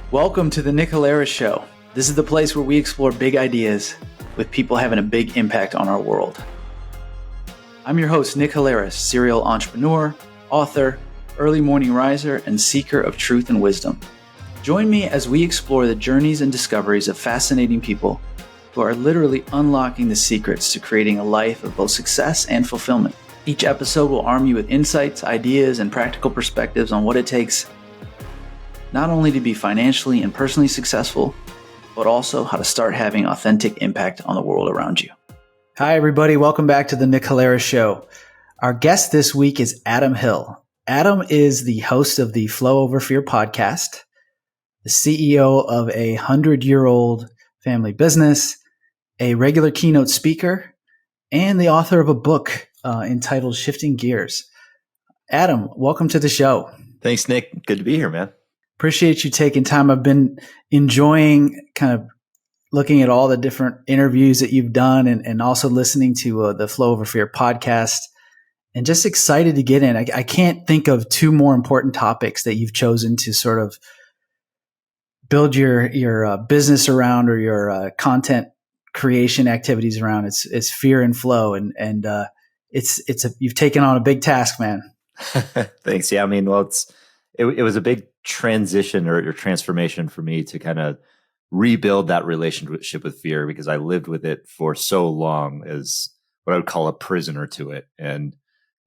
Welcome to the Nick Halaris Show. This is the place where we explore big ideas with people having a big impact on our world. I'm your host, Nick Halaris, serial entrepreneur, author, early morning riser, and seeker of truth and wisdom. Join me as we explore the journeys and discoveries of fascinating people who are literally unlocking the secrets to creating a life of both success and fulfillment. Each episode will arm you with insights, ideas, and practical perspectives on what it takes not only to be financially and personally successful, but also how to start having authentic impact on the world around you. Hi, everybody. Welcome back to the Nick Halaris Show. Our guest this week is Adam Hill. Adam is the host of the Flow Over Fear podcast, the CEO of a 100-year-old family business, a regular keynote speaker, and the author of a book entitled Shifting Gears. Adam, welcome to the show. Thanks, Nick. Good to be here, man. Appreciate you taking time. I've been enjoying kind of looking at all the different interviews that you've done and also listening to the Flow Over Fear podcast, and just excited to get in. I can't think of two more important topics that you've chosen to sort of build your business around, or your content creation activities around. It's fear and flow, and you've taken on a big task, man. Thanks. Yeah, I mean, well, it was a big transition or transformation for me to kind of rebuild that relationship with fear, because I lived with it for so long as what I would call a prisoner to it. And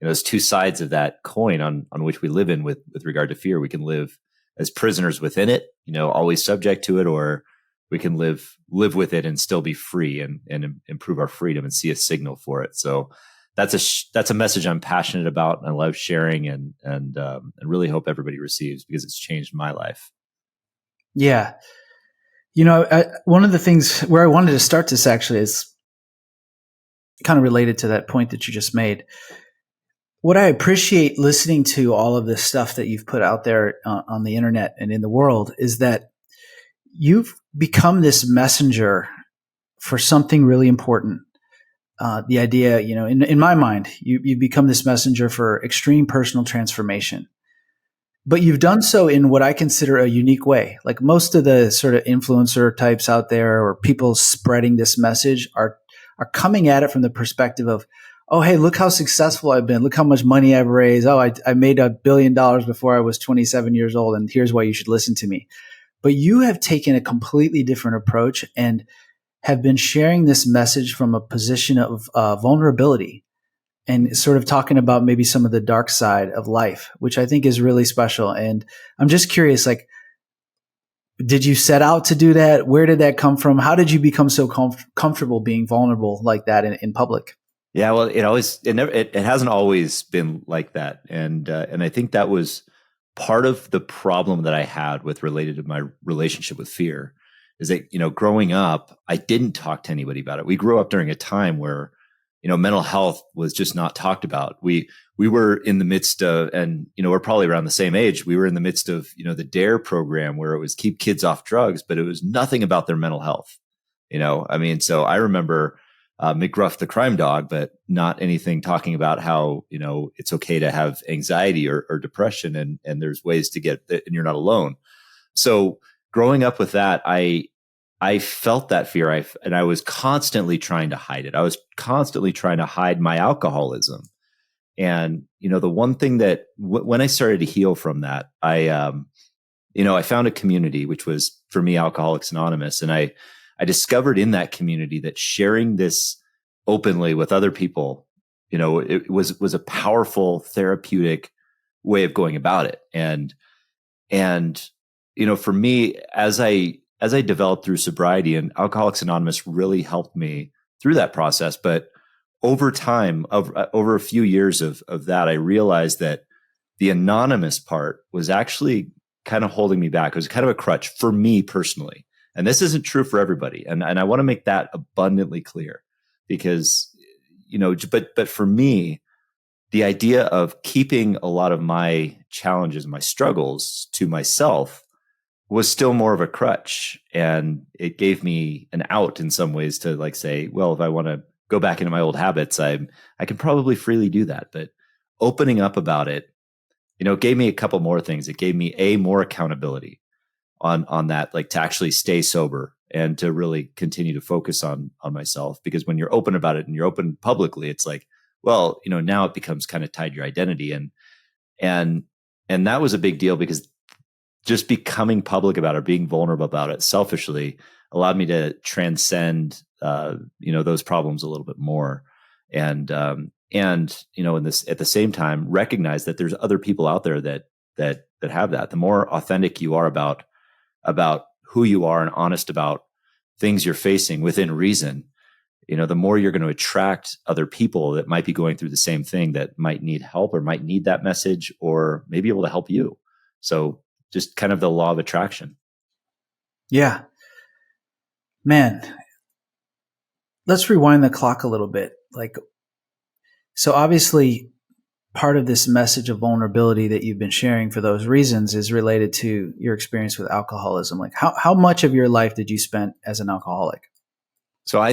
there's two sides of that coin on which we live in with regard to fear. We can live as prisoners within it, always subject to it, or we can live with it and still be free and improve our freedom and see a signal for it. So that's a message I'm passionate about, and I love sharing, and really hope everybody receives, because it's changed my life. Yeah. One of the things where I wanted to start this actually is kind of related to that point that you just made. What I appreciate listening to all of this stuff that you've put out there on the internet and in the world is that you've become this messenger for something really important. The idea, in my mind, you become this messenger for extreme personal transformation. But you've done so in what I consider a unique way. Like most of the sort of influencer types out there, or people spreading this message, are coming at it from the perspective of, oh, hey, look how successful I've been. Look how much money I've raised. Oh, I made $1 billion before I was 27 years old, and here's why you should listen to me. But you have taken a completely different approach and have been sharing this message from a position of vulnerability, and sort of talking about maybe some of the dark side of life, which I think is really special. And I'm just curious, did you set out to do that? Where did that come from? How did you become so comfortable being vulnerable like that in public? Yeah, well, it hasn't always been like that, and I think that was part of the problem that I had related to my relationship with fear. Is that growing up, I didn't talk to anybody about it. We grew up during a time where mental health was just not talked about. We were in the midst of, and we're probably around the same age. We were in the midst of the DARE program, where it was keep kids off drugs, but it was nothing about their mental health. So I remember McGruff the crime dog, but not anything talking about how it's okay to have anxiety or depression, and there's ways to get it, and you're not alone. So growing up with that, I felt that fear, and I was constantly trying to hide it. I was constantly trying to hide my alcoholism. And, the one thing that when I started to heal from that, I found a community, which was for me, Alcoholics Anonymous. And I discovered in that community that sharing this openly with other people, it was a powerful therapeutic way of going about it. And for me, as I developed through sobriety, and Alcoholics Anonymous really helped me through that process. But over time, over a few years of that, I realized that the anonymous part was actually kind of holding me back. It was kind of a crutch for me personally. And this isn't true for everybody. And I want to make that abundantly clear, because, but for me, the idea of keeping a lot of my challenges, my struggles to myself was still more of a crutch. And it gave me an out in some ways to say, well, if I want to go back into my old habits, I can probably freely do that. But opening up about it, gave me a couple more things. It gave me more accountability. on that, like to actually stay sober and to really continue to focus on myself. Because when you're open about it and you're open publicly, it's like, well, now it becomes kind of tied to your identity. And that was a big deal, because just becoming public about it, being vulnerable about it selfishly allowed me to transcend, those problems a little bit more. And in this, at the same time, recognize that there's other people out there that have that. The more authentic you are about who you are and honest about things you're facing within reason, the more you're going to attract other people that might be going through the same thing, that might need help or might need that message, or may be able to help you. So just kind of the law of attraction. Yeah, man, let's rewind the clock a little bit. So obviously part of this message of vulnerability that you've been sharing for those reasons is related to your experience with alcoholism. Like how much of your life did you spend as an alcoholic? So I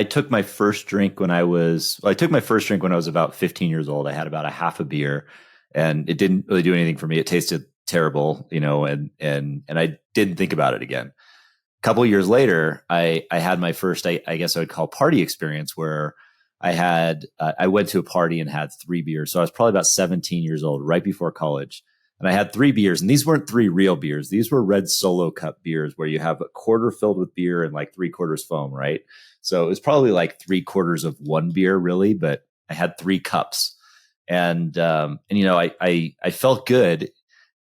took my first drink when I was about 15 years old. I had about a half a beer, and it didn't really do anything for me. It tasted terrible, and I didn't think about it again. A couple of years later, I had my first, I guess I would call, party experience, where I went to a party and had 3 beers. So I was probably about 17 years old, right before college. And I had 3 beers, and these weren't 3 real beers. These were red Solo Cup beers, where you have a quarter filled with beer and like 3/4 foam, right? So it was probably like 3/4 of one beer, really, but I had 3 cups. And I felt good.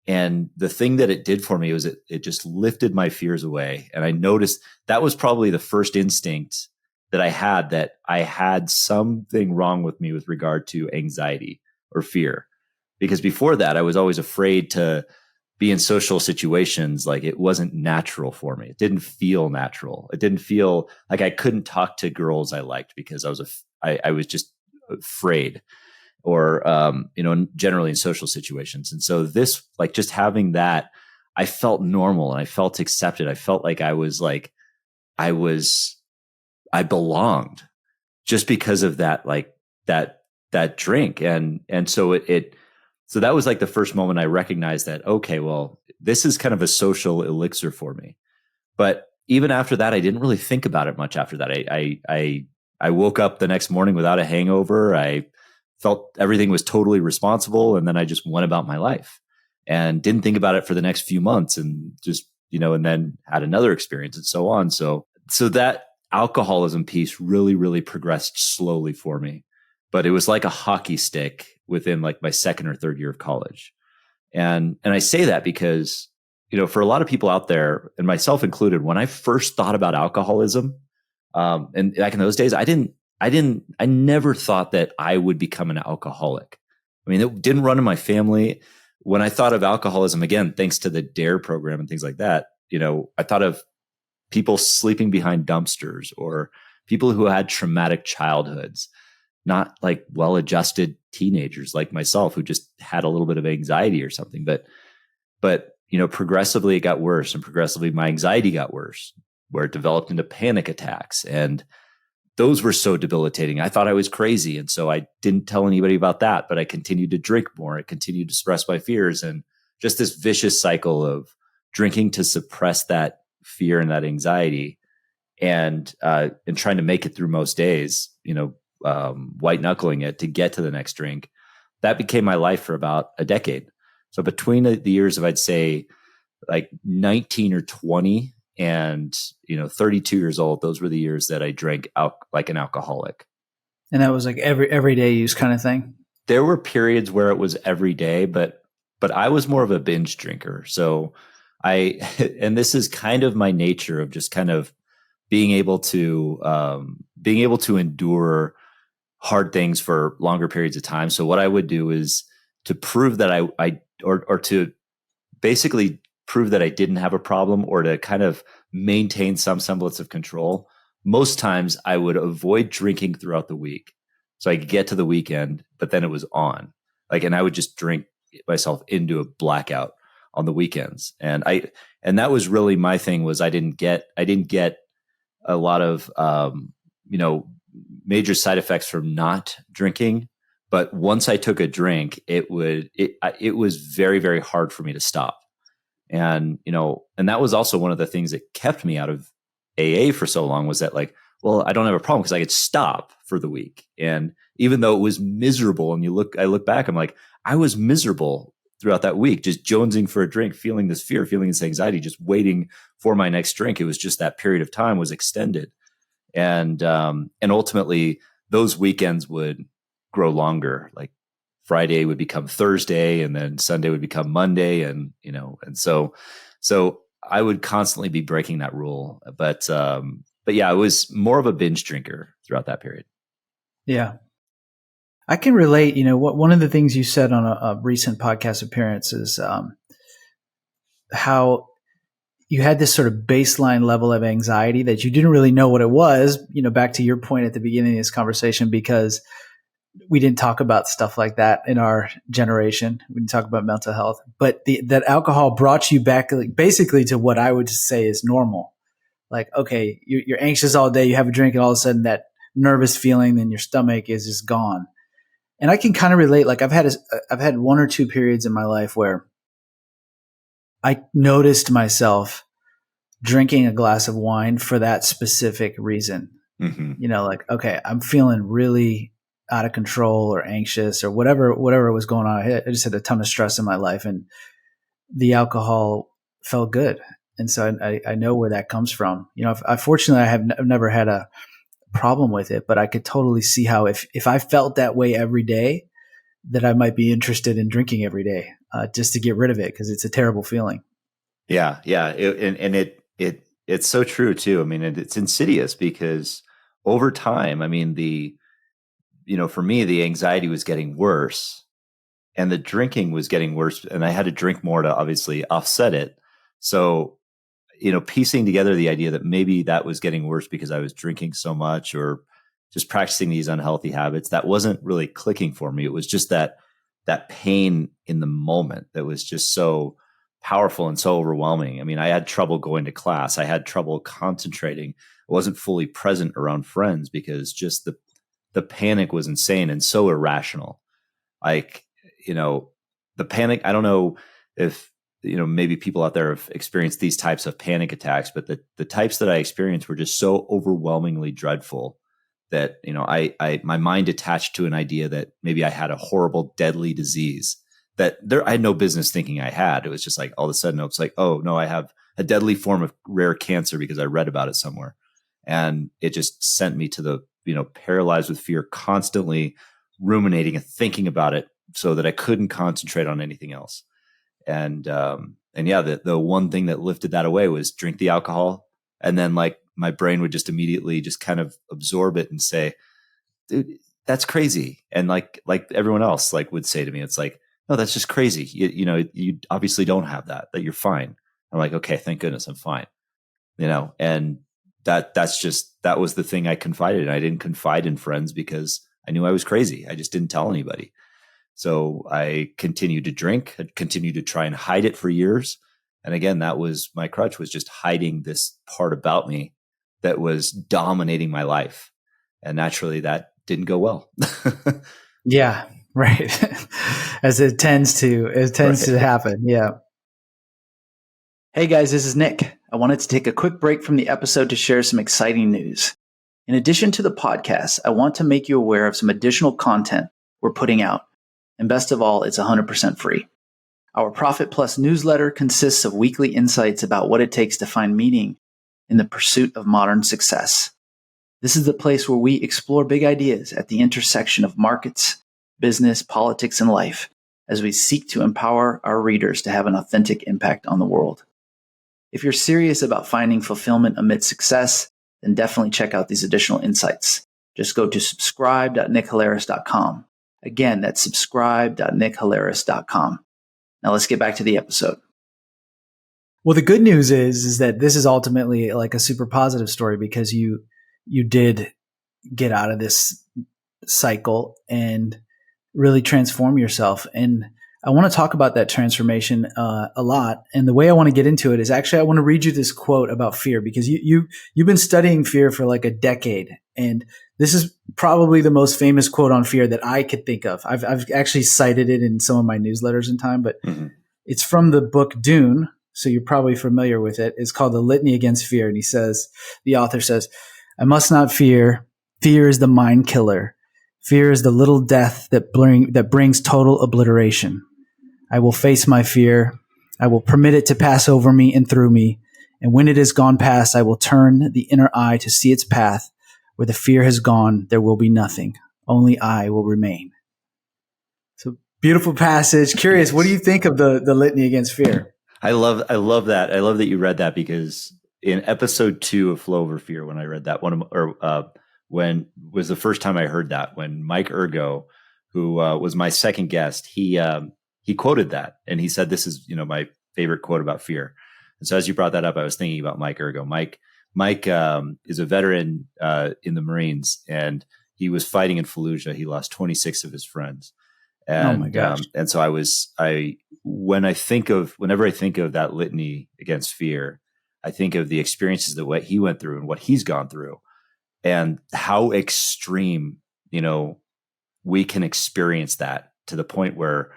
And the thing that it did for me was it just lifted my fears away. And I noticed that was probably the first instinct that I had something wrong with me with regard to anxiety or fear. Because before that, I was always afraid to be in social situations. Like, it wasn't natural for me. It didn't feel natural. It didn't feel like I couldn't talk to girls I liked, because I was just afraid, or, generally in social situations. And so this, like, just having that, I felt normal and I felt accepted. I felt like I belonged, just because of that, like that drink. And so so that was like the first moment I recognized that, okay, well, this is kind of a social elixir for me. But even after that, I didn't really think about it much after that. I woke up the next morning without a hangover. I felt everything was totally responsible. And then I just went about my life and didn't think about it for the next few months, and just, and then had another experience and so on. So that alcoholism piece really, really progressed slowly for me, but it was like a hockey stick within like my second or third year of college. And I say that because, for a lot of people out there, and myself included, when I first thought about alcoholism, and back in those days, I never thought that I would become an alcoholic. I mean, it didn't run in my family. When I thought of alcoholism, again, thanks to the DARE program and things like that, I thought of people sleeping behind dumpsters, or people who had traumatic childhoods, not like well-adjusted teenagers like myself who just had a little bit of anxiety or something. But progressively it got worse, and progressively my anxiety got worse, where it developed into panic attacks. And those were so debilitating. I thought I was crazy. And so I didn't tell anybody about that, but I continued to drink more. I continued to suppress my fears, and just this vicious cycle of drinking to suppress that fear and that anxiety, and trying to make it through most days, white knuckling it to get to the next drink. That became my life for about a decade. So between the years of, I'd say, like 19 or 20 and 32 years old, those were the years that I drank like an alcoholic. And that was like everyday use kind of thing? There were periods where it was every day, but I was more of a binge drinker. So and this is kind of my nature of just kind of being able to endure hard things for longer periods of time. So what I would do is to prove that or to basically prove that I didn't have a problem, or to kind of maintain some semblance of control. Most times I would avoid drinking throughout the week, so I could get to the weekend, but then it was on. And I would just drink myself into a blackout on the weekends. And that was really my thing, was I didn't get a lot of, major side effects from not drinking. But once I took a drink, it was very, very hard for me to stop. And, and that was also one of the things that kept me out of AA for so long, was that like, well, I don't have a problem because I could stop for the week. And even though it was miserable, and I look back, I'm like, I was miserable throughout that week, just jonesing for a drink, feeling this fear, feeling this anxiety, just waiting for my next drink. It was just that period of time was extended. And ultimately those weekends would grow longer. Like Friday would become Thursday, and then Sunday would become Monday. And, and so I would constantly be breaking that rule. But yeah, I was more of a binge drinker throughout that period. Yeah. I can relate. One of the things you said on a recent podcast appearance is how you had this sort of baseline level of anxiety that you didn't really know what it was, back to your point at the beginning of this conversation, because we didn't talk about stuff like that in our generation. We didn't talk about mental health, but that alcohol brought you back basically to what I would say is normal. Like, okay, you're anxious all day, you have a drink, and all of a sudden that nervous feeling in your stomach is just gone. And I can kind of relate. Like I've had one or two periods in my life where I noticed myself drinking a glass of wine for that specific reason. Mm-hmm. Like, okay, I'm feeling really out of control or anxious or whatever was going on. I just had a ton of stress in my life, and the alcohol felt good. And so I know where that comes from. Fortunately, I've never had a problem with it, but I could totally see how if I felt that way every day, that I might be interested in drinking every day, just to get rid of it, because it's a terrible feeling. Yeah. It's so true too. I mean, it's insidious because over time, I mean, for me, the anxiety was getting worse and the drinking was getting worse, and I had to drink more to obviously offset it. So, piecing together the idea that maybe that was getting worse because I was drinking so much or just practicing these unhealthy habits, that wasn't really clicking for me. It was just that pain in the moment that was just so powerful and so overwhelming. I mean, I had trouble going to class. I had trouble concentrating. I wasn't fully present around friends because just the panic was insane and so irrational. Like, the panic, I don't know if, maybe people out there have experienced these types of panic attacks, but the types that I experienced were just so overwhelmingly dreadful that, my mind attached to an idea that maybe I had a horrible, deadly disease that I had no business thinking I had. It was just like, all of a sudden, it's like, oh no, I have a deadly form of rare cancer because I read about it somewhere. And it just sent me to the, paralyzed with fear, constantly ruminating and thinking about it so that I couldn't concentrate on anything else. And yeah, the one thing that lifted that away was drink the alcohol. And then like my brain would just immediately just kind of absorb it and say, dude, that's crazy. And like everyone else like would say to me, it's like, no, that's just crazy. You obviously don't have that you're fine. I'm like, okay, thank goodness I'm fine. And that was the thing I confided in. I didn't confide in friends because I knew I was crazy. I just didn't tell anybody. So I continued to drink, I continued to try and hide it for years. And again, that was my crutch, was just hiding this part about me that was dominating my life. And naturally that didn't go well. Yeah, right. As it tends to happen. Yeah. Hey guys, this is Nick. I wanted to take a quick break from the episode to share some exciting news. In addition to the podcast, I want to make you aware of some additional content we're putting out. And best of all, it's 100% free. Our Profit Plus newsletter consists of weekly insights about what it takes to find meaning in the pursuit of modern success. This is the place where we explore big ideas at the intersection of markets, business, politics, and life, as we seek to empower our readers to have an authentic impact on the world. If you're serious about finding fulfillment amid success, then definitely check out these additional insights. Just go to subscribe.nickhalaris.com. Again, that's subscribe.nickhalaris.com. Now let's get back to the episode. Well, the good news is that this is ultimately like a super positive story, because you did get out of this cycle and really transform yourself. And I want to talk about that transformation a lot. And the way I want to get into it is actually, I want to read you this quote about fear, because you've been studying fear for like a decade. And this is probably the most famous quote on fear that I could think of. I've actually cited it in some of my newsletters in time, but it's from the book Dune so you're probably familiar with it. It's called The Litany Against Fear. And the author says, I must not fear. Fear is the mind killer. Fear is the little death that brings total obliteration. I will face my fear. I will permit it to pass over me and through me. And when it has gone past, I will turn the inner eye to see its path. Where the fear has gone, there will be nothing. Only I will remain. So beautiful passage. Curious, what do you think of the Litany Against Fear? I love that. I love that you read that, because in episode 2 of Flow Over Fear, when I read that when was the first time I heard that, when Mike Ergo, who was my second guest, he quoted that, and he said, this is, my favorite quote about fear. And so as you brought that up, I was thinking about Mike Ergo. Mike is a veteran in the Marines, and he was fighting in Fallujah. He lost 26 of his friends. And, oh my gosh. And so whenever I think of that litany against fear, I think of the experiences that what he went through and what he's gone through, and how extreme, we can experience that, to the point where,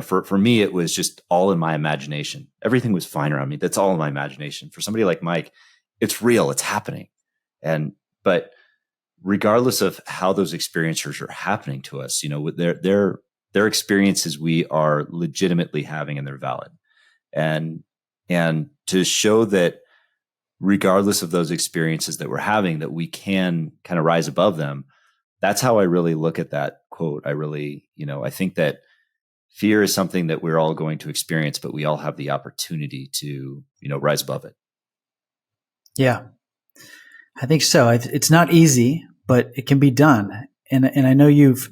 for me, it was just all in my imagination. Everything was fine around me. That's all in my imagination. For somebody like Mike, it's real, it's happening. But regardless of how those experiences are happening to us, their experiences we are legitimately having, and they're valid. And to show that regardless of those experiences that we're having, that we can kind of rise above them. That's how I really look at that quote. I think that fear is something that we're all going to experience, but we all have the opportunity to, rise above it. Yeah, I think so. It's not easy, but it can be done. And I know you've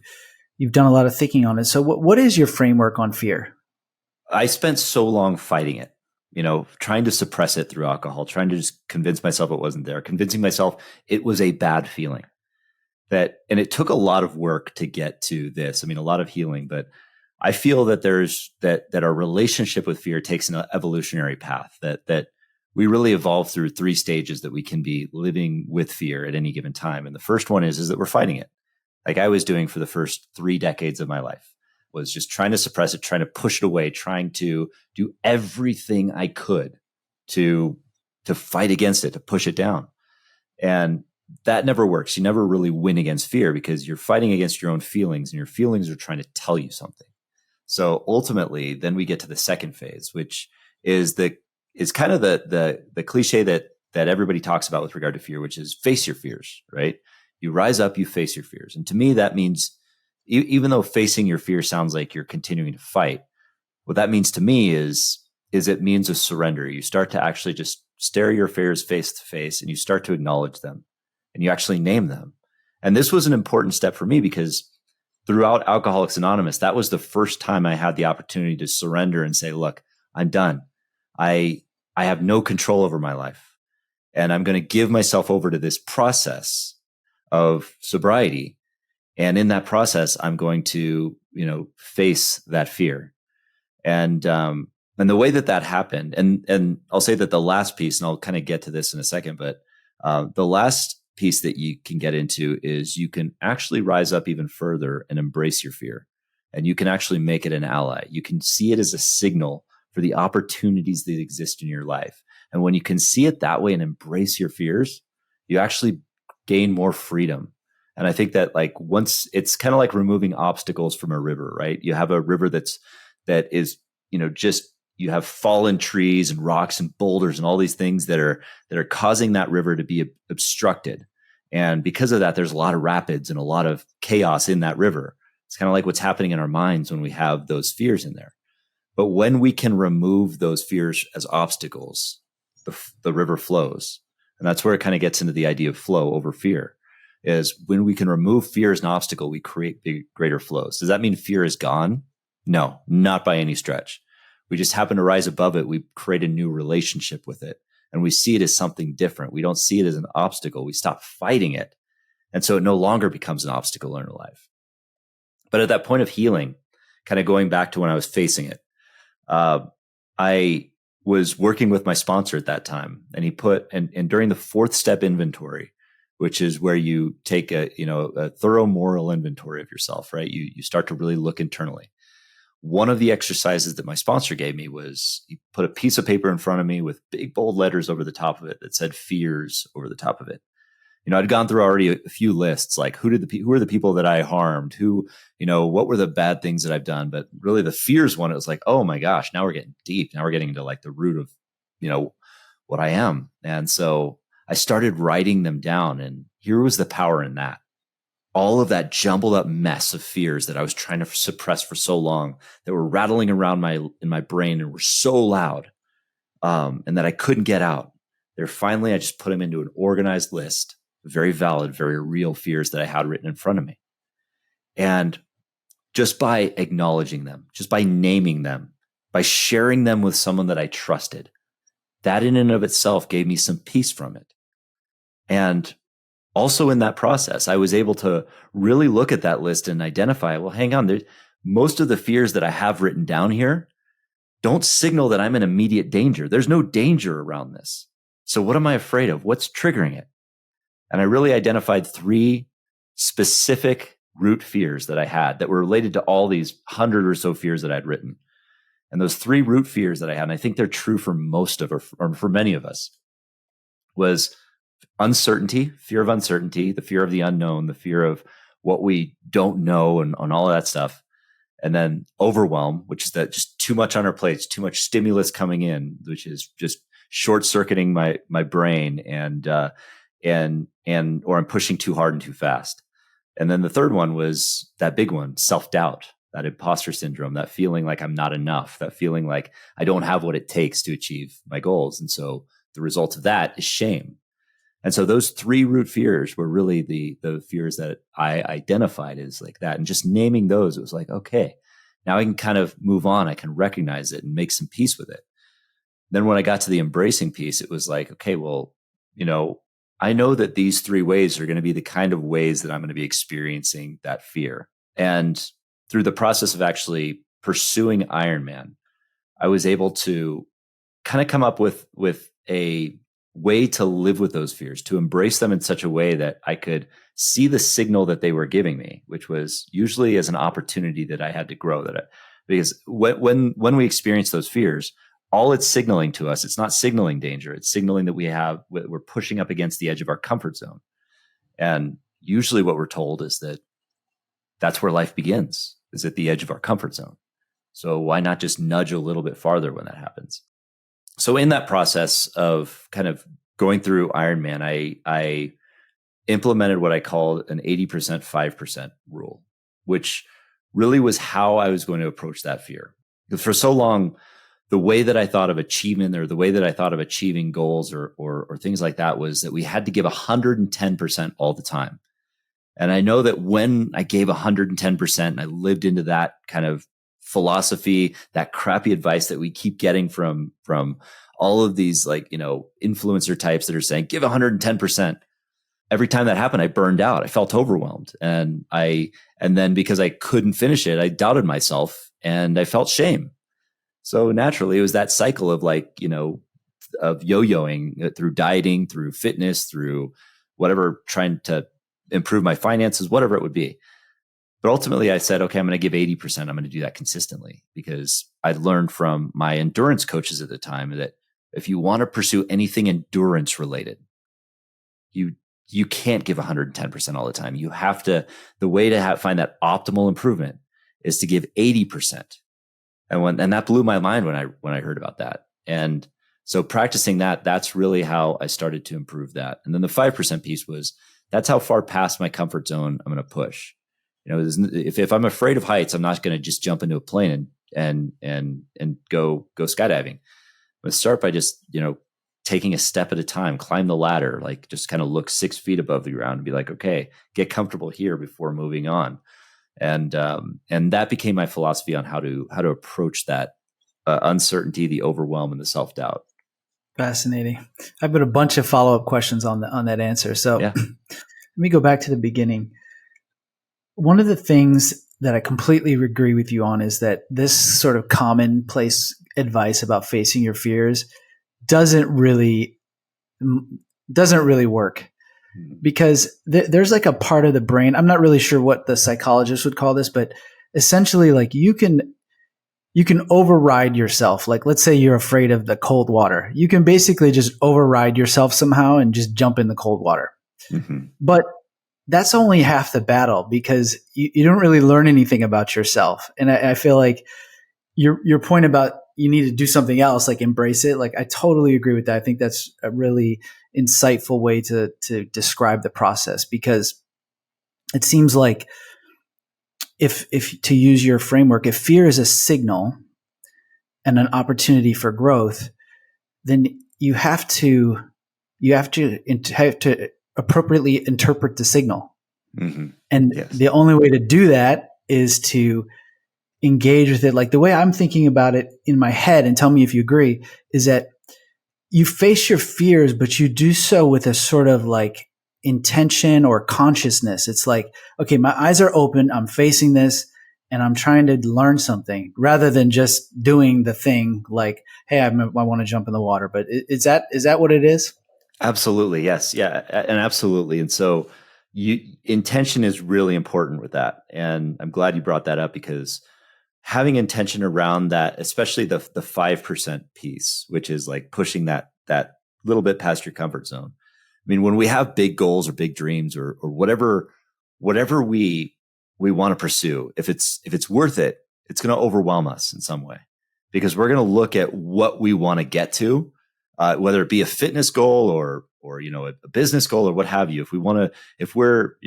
done a lot of thinking on it. So what is your framework on fear? I spent so long fighting it, trying to suppress it through alcohol, trying to just convince myself it wasn't there, convincing myself it was a bad feeling. And it took a lot of work to get to this. I mean, a lot of healing, but I feel that that our relationship with fear takes an evolutionary path, that we really evolve through 3 stages that we can be living with fear at any given time. And the first one is that we're fighting it. Like I was doing for the first 3 decades of my life, was just trying to suppress it, trying to push it away, trying to do everything I could to fight against it, to push it down. And that never works. You never really win against fear, because you're fighting against your own feelings, and your feelings are trying to tell you something. So ultimately, then we get to the second phase, which is kind of the cliche that everybody talks about with regard to fear, which is face your fears, right? You rise up, you face your fears. And to me, that means, even though facing your fear sounds like you're continuing to fight, what that means to me is it means a surrender. You start to actually just stare your fears face to face, and you start to acknowledge them, and you actually name them. And this was an important step for me, because throughout Alcoholics Anonymous, that was the first time I had the opportunity to surrender and say, look, I'm done. I have no control over my life, and I'm going to give myself over to this process of sobriety. And in that process, I'm going to, face that fear. And the way that happened, and I'll say that the last piece, and I'll kind of get to this in a second, but the last piece that you can get into is you can actually rise up even further and embrace your fear. And you can actually make it an ally. You can see it as a signal for the opportunities that exist in your life. And when you can see it that way and embrace your fears, you actually gain more freedom. And I think that once, it's kind of like removing obstacles from a river, right? You have a river that is, just, you have fallen trees and rocks and boulders and all these things that are causing that river to be obstructed. And because of that, there's a lot of rapids and a lot of chaos in that river. It's kind of like what's happening in our minds when we have those fears in there. But when we can remove those fears as obstacles, the river flows. And that's where it kind of gets into the idea of flow over fear, is when we can remove fear as an obstacle, we create greater flows. Does that mean fear is gone? No, not by any stretch. We just happen to rise above it. We create a new relationship with it, and we see it as something different. We don't see it as an obstacle. We stop fighting it. And so it no longer becomes an obstacle in our life. But at that point of healing, kind of going back to when I was facing it, I was working with my sponsor at that time, and he put, and during the 4th step inventory, which is where you take a thorough moral inventory of yourself, right? You start to really look internally. one of the exercises that my sponsor gave me was he put a piece of paper in front of me with big bold letters over the top of it that said fears over the top of it. I'd gone through already a few lists, like who are the people that I harmed, what were the bad things that I've done? But really the fears one, it was like, oh my gosh, now we're getting deep. Now we're getting into like the root of, what I am. And so I started writing them down, and here was the power in that. All of that jumbled up mess of fears that I was trying to suppress for so long, that were rattling around in my brain and were so loud, and that I couldn't get out. Finally, I just put them into an organized list, very valid, very real fears that I had written in front of me. And just by acknowledging them, just by naming them, by sharing them with someone that I trusted, that in and of itself gave me some peace from it. And also in that process, I was able to really look at that list and identify, well, hang on, most of the fears that I have written down here don't signal that I'm in immediate danger. There's no danger around this. So what am I afraid of? What's triggering it? And I really identified 3 specific root fears that I had that were related to all these 100 or so fears that I'd written. And those 3 root fears that I had, and I think they're true for most of, or for many of us, was uncertainty, fear of uncertainty, the fear of the unknown, the fear of what we don't know, and on all of that stuff. And then overwhelm, which is that just too much on our plates, too much stimulus coming in, which is just short circuiting my brain, or I'm pushing too hard and too fast. And then the third one was that big one, self-doubt, that imposter syndrome, that feeling like I'm not enough, that feeling like I don't have what it takes to achieve my goals. And so the result of that is shame. And so those 3 root fears were really the fears that I identified as like that. And just naming those, it was like, okay, now I can kind of move on. I can recognize it and make some peace with it. Then when I got to the embracing piece, it was like, okay, well, I know that these 3 ways are going to be the kind of ways that I'm going to be experiencing that fear. And through the process of actually pursuing Ironman, I was able to kind of come up with a way to live with those fears, to embrace them in such a way that I could see the signal that they were giving me, which was usually as an opportunity that I had to grow. Because when we experience those fears, all it's signaling to us, it's not signaling danger. It's signaling that we're pushing up against the edge of our comfort zone. And usually what we're told is that that's where life begins, is at the edge of our comfort zone. So why not just nudge a little bit farther when that happens? So in that process of kind of going through Ironman, I implemented what I called an 80%, 5% rule, which really was how I was going to approach that fear. Because for so long, the way that I thought of achievement, or the way that I thought of achieving goals or things like that, was that we had to give 110% all the time. And I know that when I gave 110% and I lived into that kind of philosophy, that crappy advice that we keep getting from all of these influencer types that are saying, give 110%. Every time that happened, I burned out. I felt overwhelmed. And then because I couldn't finish it, I doubted myself and I felt shame. So naturally, it was that cycle of of yo-yoing through dieting, through fitness, through whatever, trying to improve my finances, whatever it would be. But ultimately, I said, okay, I'm going to give 80%. I'm going to do that consistently, because I learned from my endurance coaches at the time that if you want to pursue anything endurance related, you can't give 110% all the time. You have to, the way to find that optimal improvement is to give 80%. And that blew my mind when I heard about that. And so practicing that, that's really how I started to improve that. And then the 5% piece was, that's how far past my comfort zone I'm going to push. If I'm afraid of heights, I'm not going to just jump into a plane and go skydiving. I'm going to start by just, taking a step at a time, climb the ladder, like just kind of look 6 feet above the ground and be like, okay, get comfortable here before moving on. And that became my philosophy on how to approach that uncertainty, the overwhelm, and the self-doubt. Fascinating. I've got a bunch of follow-up questions on that answer. So yeah. Let me go back to the beginning. One of the things that I completely agree with you on is that this sort of commonplace advice about facing your fears doesn't really work, because there's like a part of the brain. I'm not really sure what the psychologists would call this, but essentially, like you can you can override yourself. Like, let's say you're afraid of the cold water. You can basically just override yourself somehow and just jump in the cold water. Mm-hmm. But that's only half the battle, because you don't really learn anything about yourself. And I feel like your point about you need to do something else, like embrace it. Like, I totally agree with that. I think that's a really insightful way to describe the process, because it seems like if to use your framework, if fear is a signal and an opportunity for growth, then you have to appropriately interpret the signal. Mm-hmm. And Yes. the only way to do that is to engage with it. Like, the way I'm thinking about it in my head, and tell me if you agree, is that you face your fears, but you do so with a sort of like intention or consciousness. It's like, okay, my eyes are open, I'm facing this, and I'm trying to learn something, rather than just doing the thing like, hey, I want to jump in the water. But is that what it is? Absolutely. Yes. Yeah. And absolutely. And so intention is really important with that. And I'm glad you brought that up, because having intention around that, especially the 5% piece, which is like pushing that little bit past your comfort zone. I mean, when we have big goals or big dreams or whatever we want to pursue, if it's worth it, it's going to overwhelm us in some way, because we're going to look at what we want to get to, whether it be a fitness goal or a business goal or what have you. If we're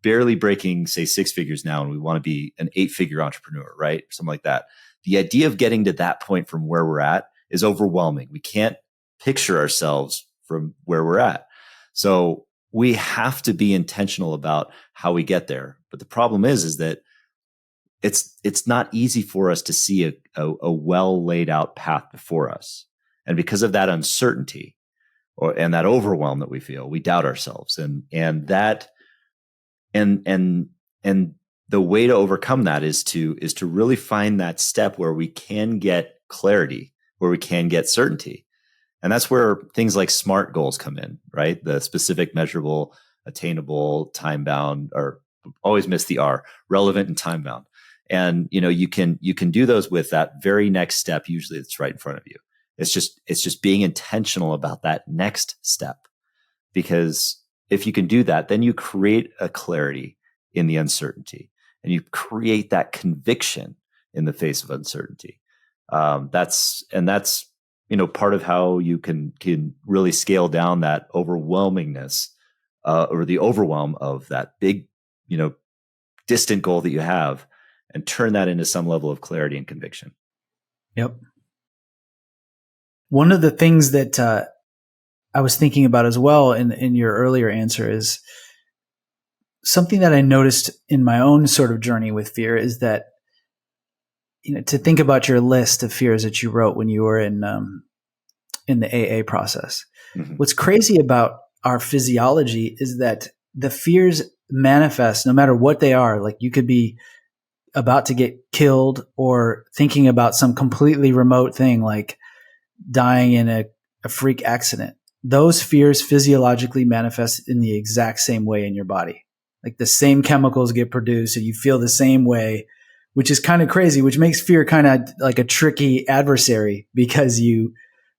barely breaking, say, 6 figures now, and we want to be an 8-figure entrepreneur, right? Something like that. The idea of getting to that point from where we're at is overwhelming. We can't picture ourselves from where we're at. So we have to be intentional about how we get there. But the problem is that it's not easy for us to see a well laid out path before us. And because of that uncertainty and that overwhelm that we feel, we doubt ourselves. And the way to overcome that is to really find that step where we can get clarity, where we can get certainty. And that's where things like SMART goals come in, right? The specific, measurable, attainable, time bound, or always miss the R, relevant and time bound. And you can do those with that very next step, usually that's right in front of you. It's just being intentional about that next step, because if you can do that, then you create a clarity in the uncertainty, and you create that conviction in the face of uncertainty. That's part of how you can really scale down that overwhelmingness, or the overwhelm of that big, distant goal that you have, and turn that into some level of clarity and conviction. Yep. One of the things that I was thinking about as well in your earlier answer is something that I noticed in my own sort of journey with fear, is that, to think about your list of fears that you wrote when you were in the AA process. Mm-hmm. What's crazy about our physiology is that the fears manifest no matter what they are. Like, you could be about to get killed, or thinking about some completely remote thing like dying in a freak accident. Those fears physiologically manifest in the exact same way in your body. Like, the same chemicals get produced, and you feel the same way, which is kind of crazy, which makes fear kind of like a tricky adversary, because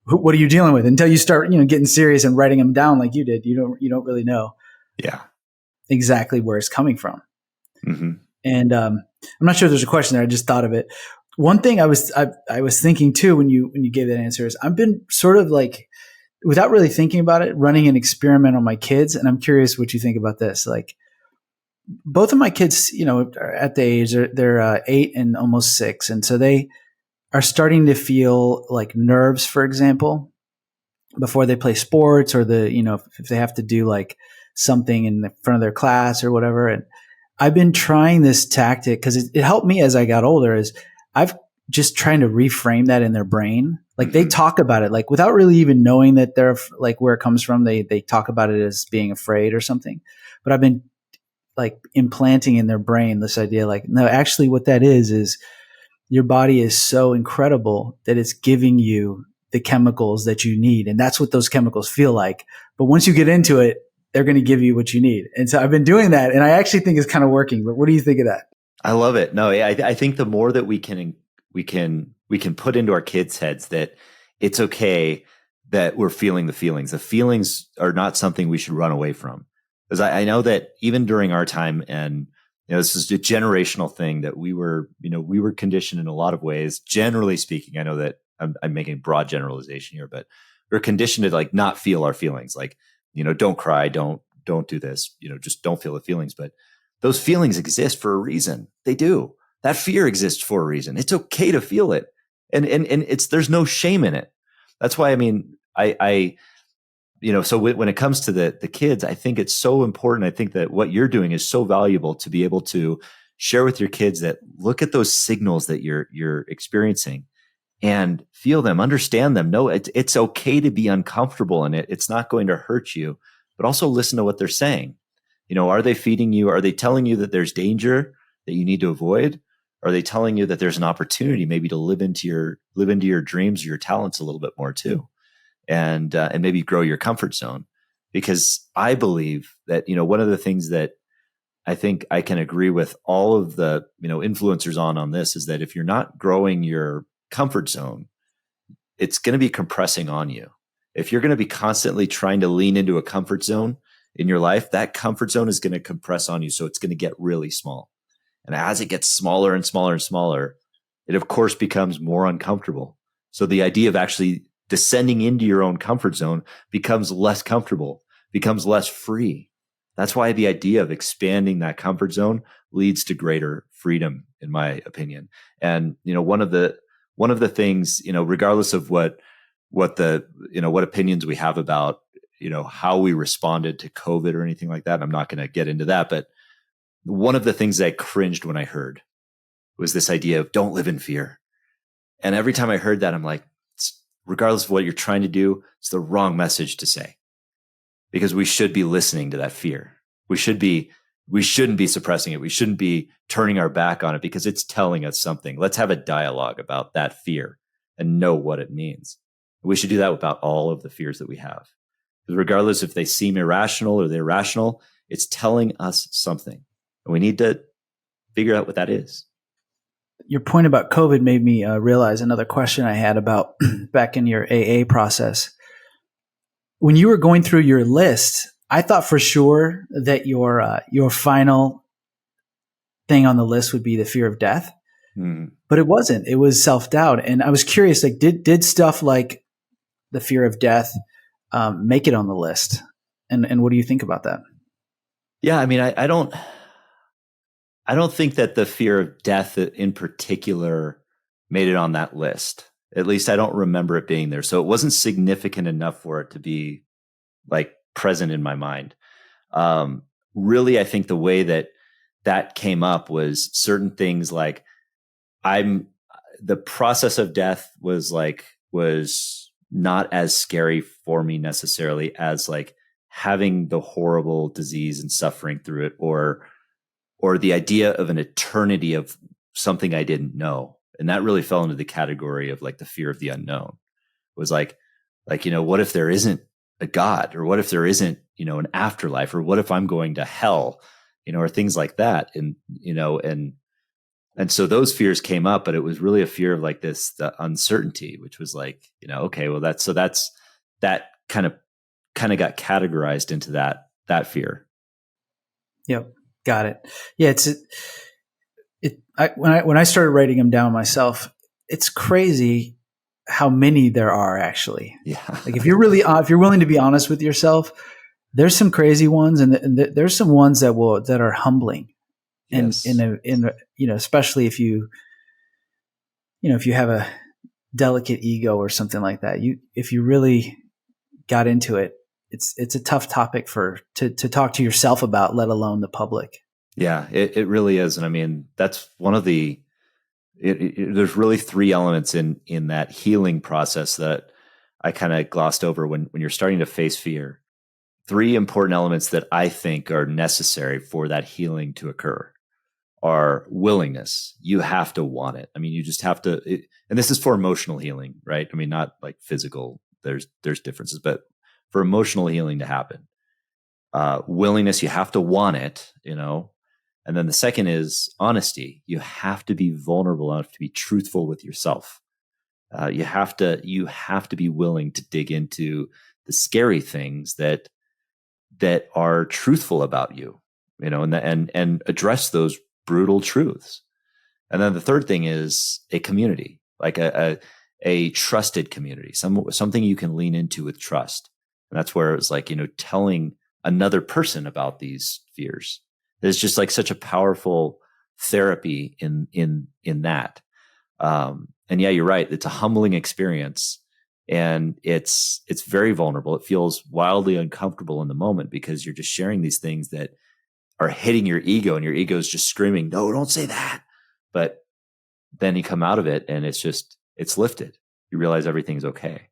what are you dealing with until you start, getting serious and writing them down like you did? You don't really know exactly where it's coming from. Mm-hmm. And I'm not sure if there's a question there. I just thought of it. One thing I was thinking too when you gave that answer is, I've been sort of like, without really thinking about it, running an experiment on my kids, and I'm curious what you think about this. Like, both of my kids, are at the age they're 8 and almost 6, and so they are starting to feel like nerves, for example, before they play sports, or if they have to do like something in the front of their class or whatever. And I've been trying this tactic because it helped me as I got older. Is I've just trying to reframe that in their brain. Like, they talk about it, like, without really even knowing that they're like where it comes from. They talk about it as being afraid or something. But I've been like implanting in their brain this idea, like, no, actually what that is your body is so incredible that it's giving you the chemicals that you need. And that's what those chemicals feel like. But once you get into it, they're going to give you what you need. And so I've been doing that, and I actually think it's kind of working. But what do you think of that? I love it. No, I think the more that we can we can put into our kids' heads that it's okay that we're feeling the feelings. The feelings are not something we should run away from. Because I know that even during our time, and this is a generational thing, that we were conditioned in a lot of ways. Generally speaking, I know that I'm making a broad generalization here, but we're conditioned to like not feel our feelings. Like, don't cry, don't do this, just don't feel the feelings. But those feelings exist for a reason. They do. That fear exists for a reason. It's okay to feel it. And there's no shame in it. That's why, so when it comes to the kids, I think it's so important. I think that what you're doing is so valuable to be able to share with your kids, that look at those signals that you're experiencing and feel them, understand them. No, it's okay to be uncomfortable in it. It's not going to hurt you, but also listen to what they're saying. Are they feeding you? Are they telling you that there's danger that you need to avoid? Are they telling you that there's an opportunity maybe to live into your dreams, your talents a little bit more too, and maybe grow your comfort zone? Because I believe that one of the things that I think I can agree with all of the influencers on this is that if you're not growing your comfort zone, it's going to be compressing on you. If you're going to be constantly trying to lean into a comfort zone in your life, that comfort zone is going to compress on you. So it's going to get really small. And as it gets smaller and smaller and smaller, it of course becomes more uncomfortable. So the idea of actually descending into your own comfort zone becomes less comfortable, becomes less free. That's why the idea of expanding that comfort zone leads to greater freedom, in my opinion. And, one of the things, regardless of what opinions we have about, how we responded to COVID or anything like that, I'm not going to get into that. But one of the things I cringed when I heard was this idea of don't live in fear. And every time I heard that, I'm like, regardless of what you're trying to do, it's the wrong message to say, because we should be listening to that fear. We shouldn't be suppressing it. We shouldn't be turning our back on it because it's telling us something. Let's have a dialogue about that fear and know what it means. We should do that about all of the fears that we have. Because regardless if they seem irrational or they're rational, it's telling us something. And we need to figure out what that is. Your point about COVID made me realize another question I had about back in your AA process. When you were going through your list, I thought for sure that your final thing on the list would be the fear of death, but it wasn't. It was self-doubt. And I was curious, like, did stuff like the fear of death make it on the list? And what do you think about that? Yeah, I don't think that the fear of death in particular made it on that list. At least I don't remember it being there. So it wasn't significant enough for it to be like present in my mind. Really, I think the way that came up was certain things like the process of death was not as scary for me necessarily as like having the horrible disease and suffering through it, or the idea of an eternity of something I didn't know. And that really fell into the category of like the fear of the unknown. It was like, what if there isn't a God, or what if there isn't, an afterlife, or what if I'm going to hell, or things like that. And so those fears came up, but it was really a fear of like the uncertainty, which was like, okay, well that kind of got categorized into that fear. Yep. Got it. Yeah. When I started writing them down myself, it's crazy how many there are actually. Yeah. Like if you're willing to be honest with yourself, there's some crazy ones, and there's some ones that are humbling. And yes. Especially if you have a delicate ego or something like that, if you really got into it, it's a tough topic to talk to yourself about, let alone the public. Yeah, it really is. And that's one of there's really three elements in that healing process that I kind of glossed over when you're starting to face fear. Three important elements that I think are necessary for that healing to occur are willingness. You have to want it. You just have to, and this is for emotional healing, right? Not like physical, there's differences, but for emotional healing to happen, willingness, you have to want it, And then the second is honesty. You have to be vulnerable enough to be truthful with yourself. You have to be willing to dig into the scary things that are truthful about you, and address those brutal truths. And then the third thing is a community, like a trusted community, something you can lean into with trust. And that's where it's like, telling another person about these fears. There's just like such a powerful therapy in that. And yeah, you're right. It's a humbling experience, and it's very vulnerable. It feels wildly uncomfortable in the moment because you're just sharing these things that are hitting your ego, and your ego is just screaming, "No, don't say that." But then you come out of it and it's lifted. You realize everything's okay.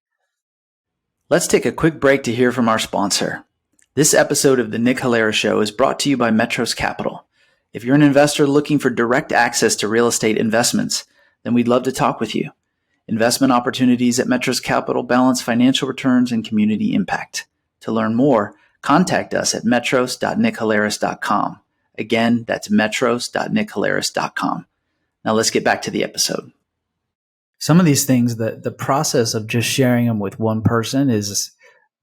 Let's take a quick break to hear from our sponsor. This episode of the Nick Halaris Show is brought to you by Metros Capital. If you're an investor looking for direct access to real estate investments, then we'd love to talk with you. Investment opportunities at Metros Capital balance financial returns and community impact. To learn more, contact us at metros.nickhalaris.com. Again, that's metros.nickhalaris.com. Now let's get back to the episode. Some of these things, the process of just sharing them with one person is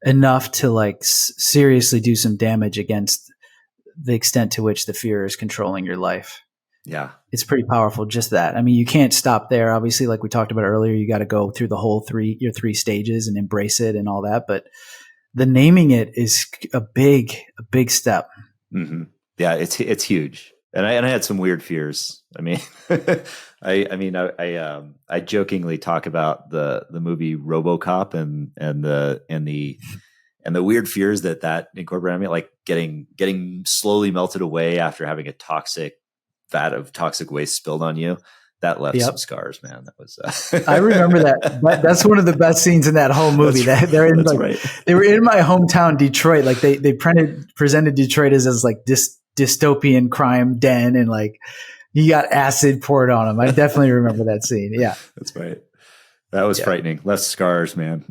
enough to seriously do some damage against the extent to which the fear is controlling your life. Yeah. It's pretty powerful, just that. I mean, you can't stop there. Obviously, like we talked about earlier, you got to go through the whole your three stages and embrace it and all that. But the naming it is a big step. Mm-hmm. Yeah, it's huge. And I had some weird fears. I mean, I jokingly talk about the movie RoboCop and the weird fears that incorporated me, like getting slowly melted away after having a toxic vat of toxic waste spilled on you. That left some scars, man. That was. I remember that. That's one of the best scenes in that whole movie. They're in They were in my hometown, Detroit. Like they presented Detroit as like this dystopian crime den, and like you got acid poured on them. I definitely remember that scene. Yeah, that's right. That was frightening. Left scars, man.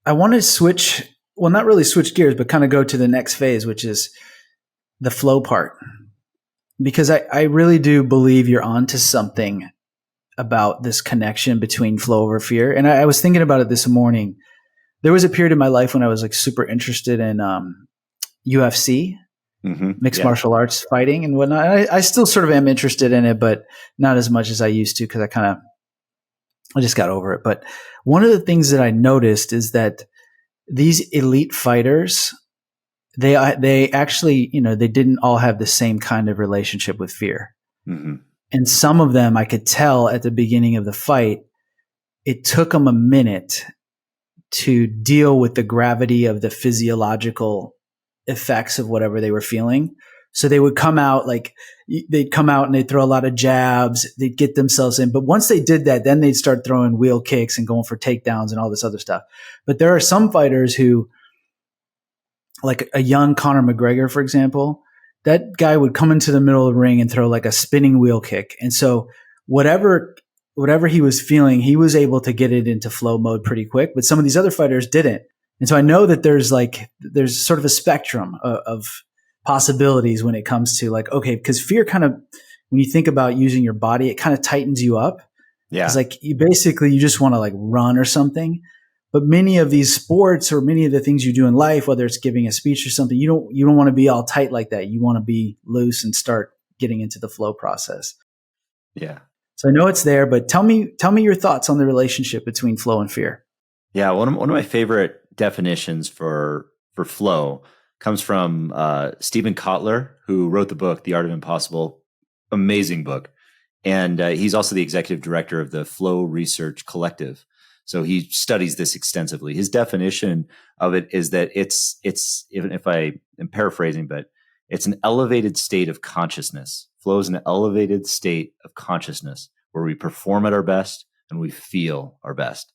I want to switch. Well, not really switch gears, but kind of go to the next phase, which is the flow part. Because I really do believe you're onto something about this connection between flow over fear. And I was thinking about it this morning. There was a period in my life when I was like super interested in UFC, mixed martial arts fighting and whatnot. And I still sort of am interested in it, but not as much as I used to because I just got over it. But one of the things that I noticed is that these elite fighters, they actually, they didn't all have the same kind of relationship with fear. Mm-hmm. And some of them, I could tell at the beginning of the fight, it took them a minute to deal with the gravity of the physiological effects of whatever they were feeling. So they would come out they'd come out and they'd throw a lot of jabs. They'd get themselves in. But once they did that, then they'd start throwing wheel kicks and going for takedowns and all this other stuff. But there are some fighters who, like a young Conor McGregor, for example, that guy would come into the middle of the ring and throw like a spinning wheel kick. And so whatever he was feeling, he was able to get it into flow mode pretty quick. But some of these other fighters didn't. And so I know that there's sort of a spectrum of possibilities when it comes to like, okay, because fear kind of, when you think about using your body, it kind of tightens you up. Yeah. It's like you just want to like run or something. But many of these sports or many of the things you do in life, whether it's giving a speech or something, you don't want to be all tight like that. You want to be loose and start getting into the flow process. Yeah. So I know it's there, but tell me your thoughts on the relationship between flow and fear. Yeah, one of my favorite definitions for flow comes from Stephen Kotler, who wrote the book The Art of Impossible. Amazing book. And he's also the executive director of the Flow Research Collective. So he studies this extensively. His definition of it is that it's even if I am paraphrasing, but it's an elevated state of consciousness. Flow is an elevated state of consciousness where we perform at our best and we feel our best.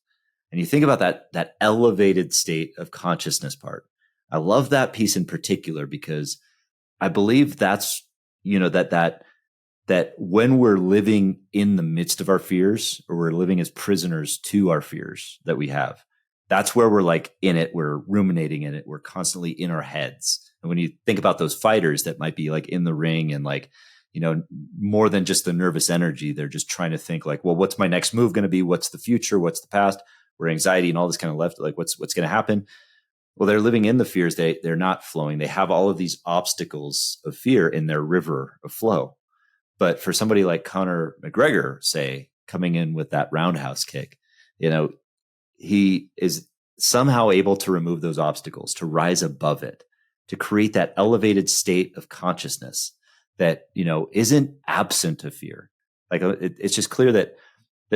And you think about that elevated state of consciousness part. I love that piece in particular because I believe that's, that when we're living in the midst of our fears, or we're living as prisoners to our fears that we have, that's where we're like in it, we're ruminating in it, we're constantly in our heads And when you think about those fighters that might be like in the ring and like, more than just the nervous energy, they're just trying to think like, well, what's my next move going to be? What's the future? What's the past? Where anxiety and all this kind of left, like what's going to happen? Well, they're living in the fears. They're not flowing. They have all of these obstacles of fear in their river of flow. But for somebody like Conor McGregor, say, coming in with that roundhouse kick, he is somehow able to remove those obstacles, to rise above it, to create that elevated state of consciousness that, isn't absent of fear. Like it's just clear that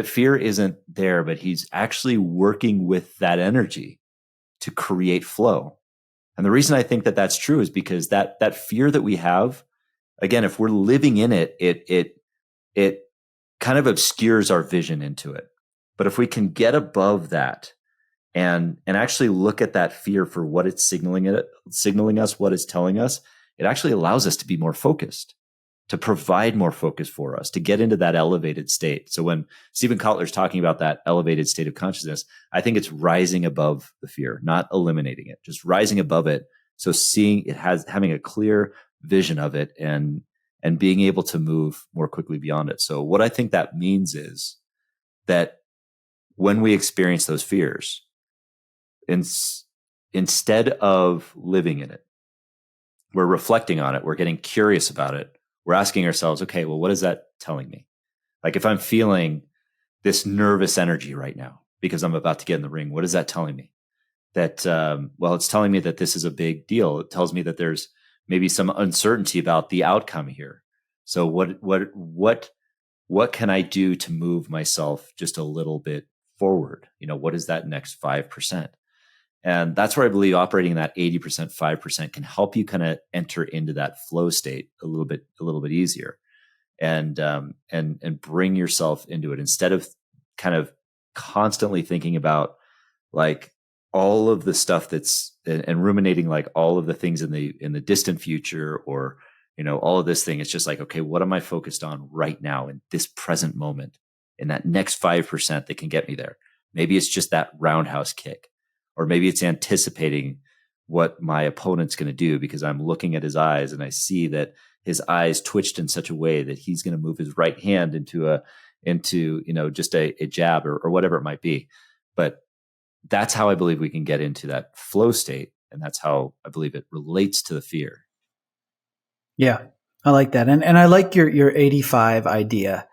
fear isn't there, but he's actually working with that energy to create flow. And the reason I think that that's true is because that fear that we have, again, if we're living in it, it kind of obscures our vision into it. But if we can get above that and actually look at that fear for what it's signaling us, what it's telling us, it actually allows us to be more focused, to provide more focus for us, to get into that elevated state. So when Stephen Kotler's talking about that elevated state of consciousness, I think it's rising above the fear, not eliminating it, just rising above it. So seeing it, having a clear vision of it and being able to move more quickly beyond it. So what I think that means is that when we experience those fears, instead of living in it, we're reflecting on it. We're getting curious about it. We're asking ourselves, okay, well, what is that telling me? Like if I'm feeling this nervous energy right now because I'm about to get in the ring, what is that telling me? That, it's telling me that this is a big deal. It tells me that there's maybe some uncertainty about the outcome here. So what can I do to move myself just a little bit forward? What is that next 5%? And that's where I believe operating that 80%, 5% can help you kind of enter into that flow state a little bit easier, and bring yourself into it instead of kind of constantly thinking about like all of the stuff that's and ruminating like all of the things in the distant future or all of this thing. It's just like, okay, what am I focused on right now in this present moment, in that next 5% that can get me there? Maybe it's just that roundhouse kick. Or maybe it's anticipating what my opponent's going to do because I'm looking at his eyes and I see that his eyes twitched in such a way that he's going to move his right hand into just a jab or whatever it might be. But that's how I believe we can get into that flow state. And that's how I believe it relates to the fear. Yeah, I like that. And I like your 85 idea,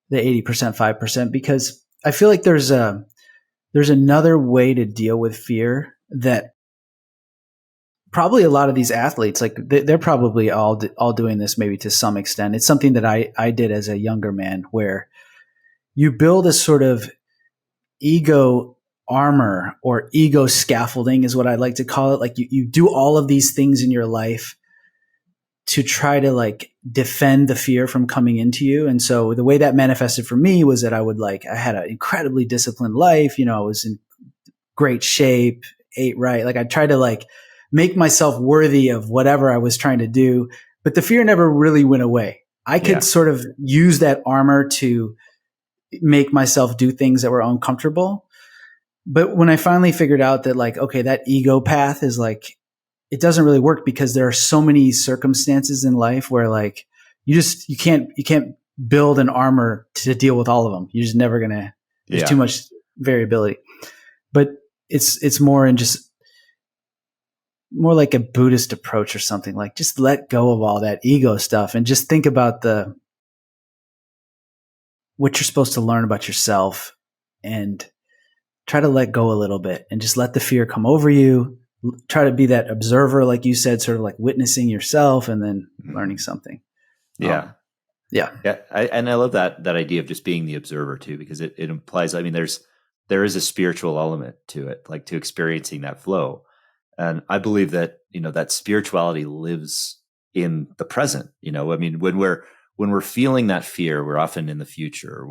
the 80%, 5%, because I feel like there's another way to deal with fear that probably a lot of these athletes, like they're probably all doing this maybe to some extent. It's something that I did as a younger man, where you build a sort of ego armor or ego scaffolding is what I like to call it. Like you do all of these things in your life to try to like defend the fear from coming into you. And so the way that manifested for me was that I had an incredibly disciplined life. I was in great shape, ate right. Like I tried to like make myself worthy of whatever I was trying to do, but the fear never really went away. I could sort of use that armor to make myself do things that were uncomfortable. But when I finally figured out that like, okay, that ego path is like, it doesn't really work because there are so many circumstances in life where like you can't build an armor to deal with all of them. You're just never gonna. There's too much variability. But it's more like a Buddhist approach or something. Like just let go of all that ego stuff and just think about what you're supposed to learn about yourself and try to let go a little bit and just let the fear come over you. Try to be that observer, like you said, sort of like witnessing yourself and then learning something. Yeah. I love that idea of just being the observer too, because it implies, I mean, there is a spiritual element to it, like to experiencing that flow. And I believe that, that spirituality lives in the present. I mean, when we're feeling that fear, we're often in the future.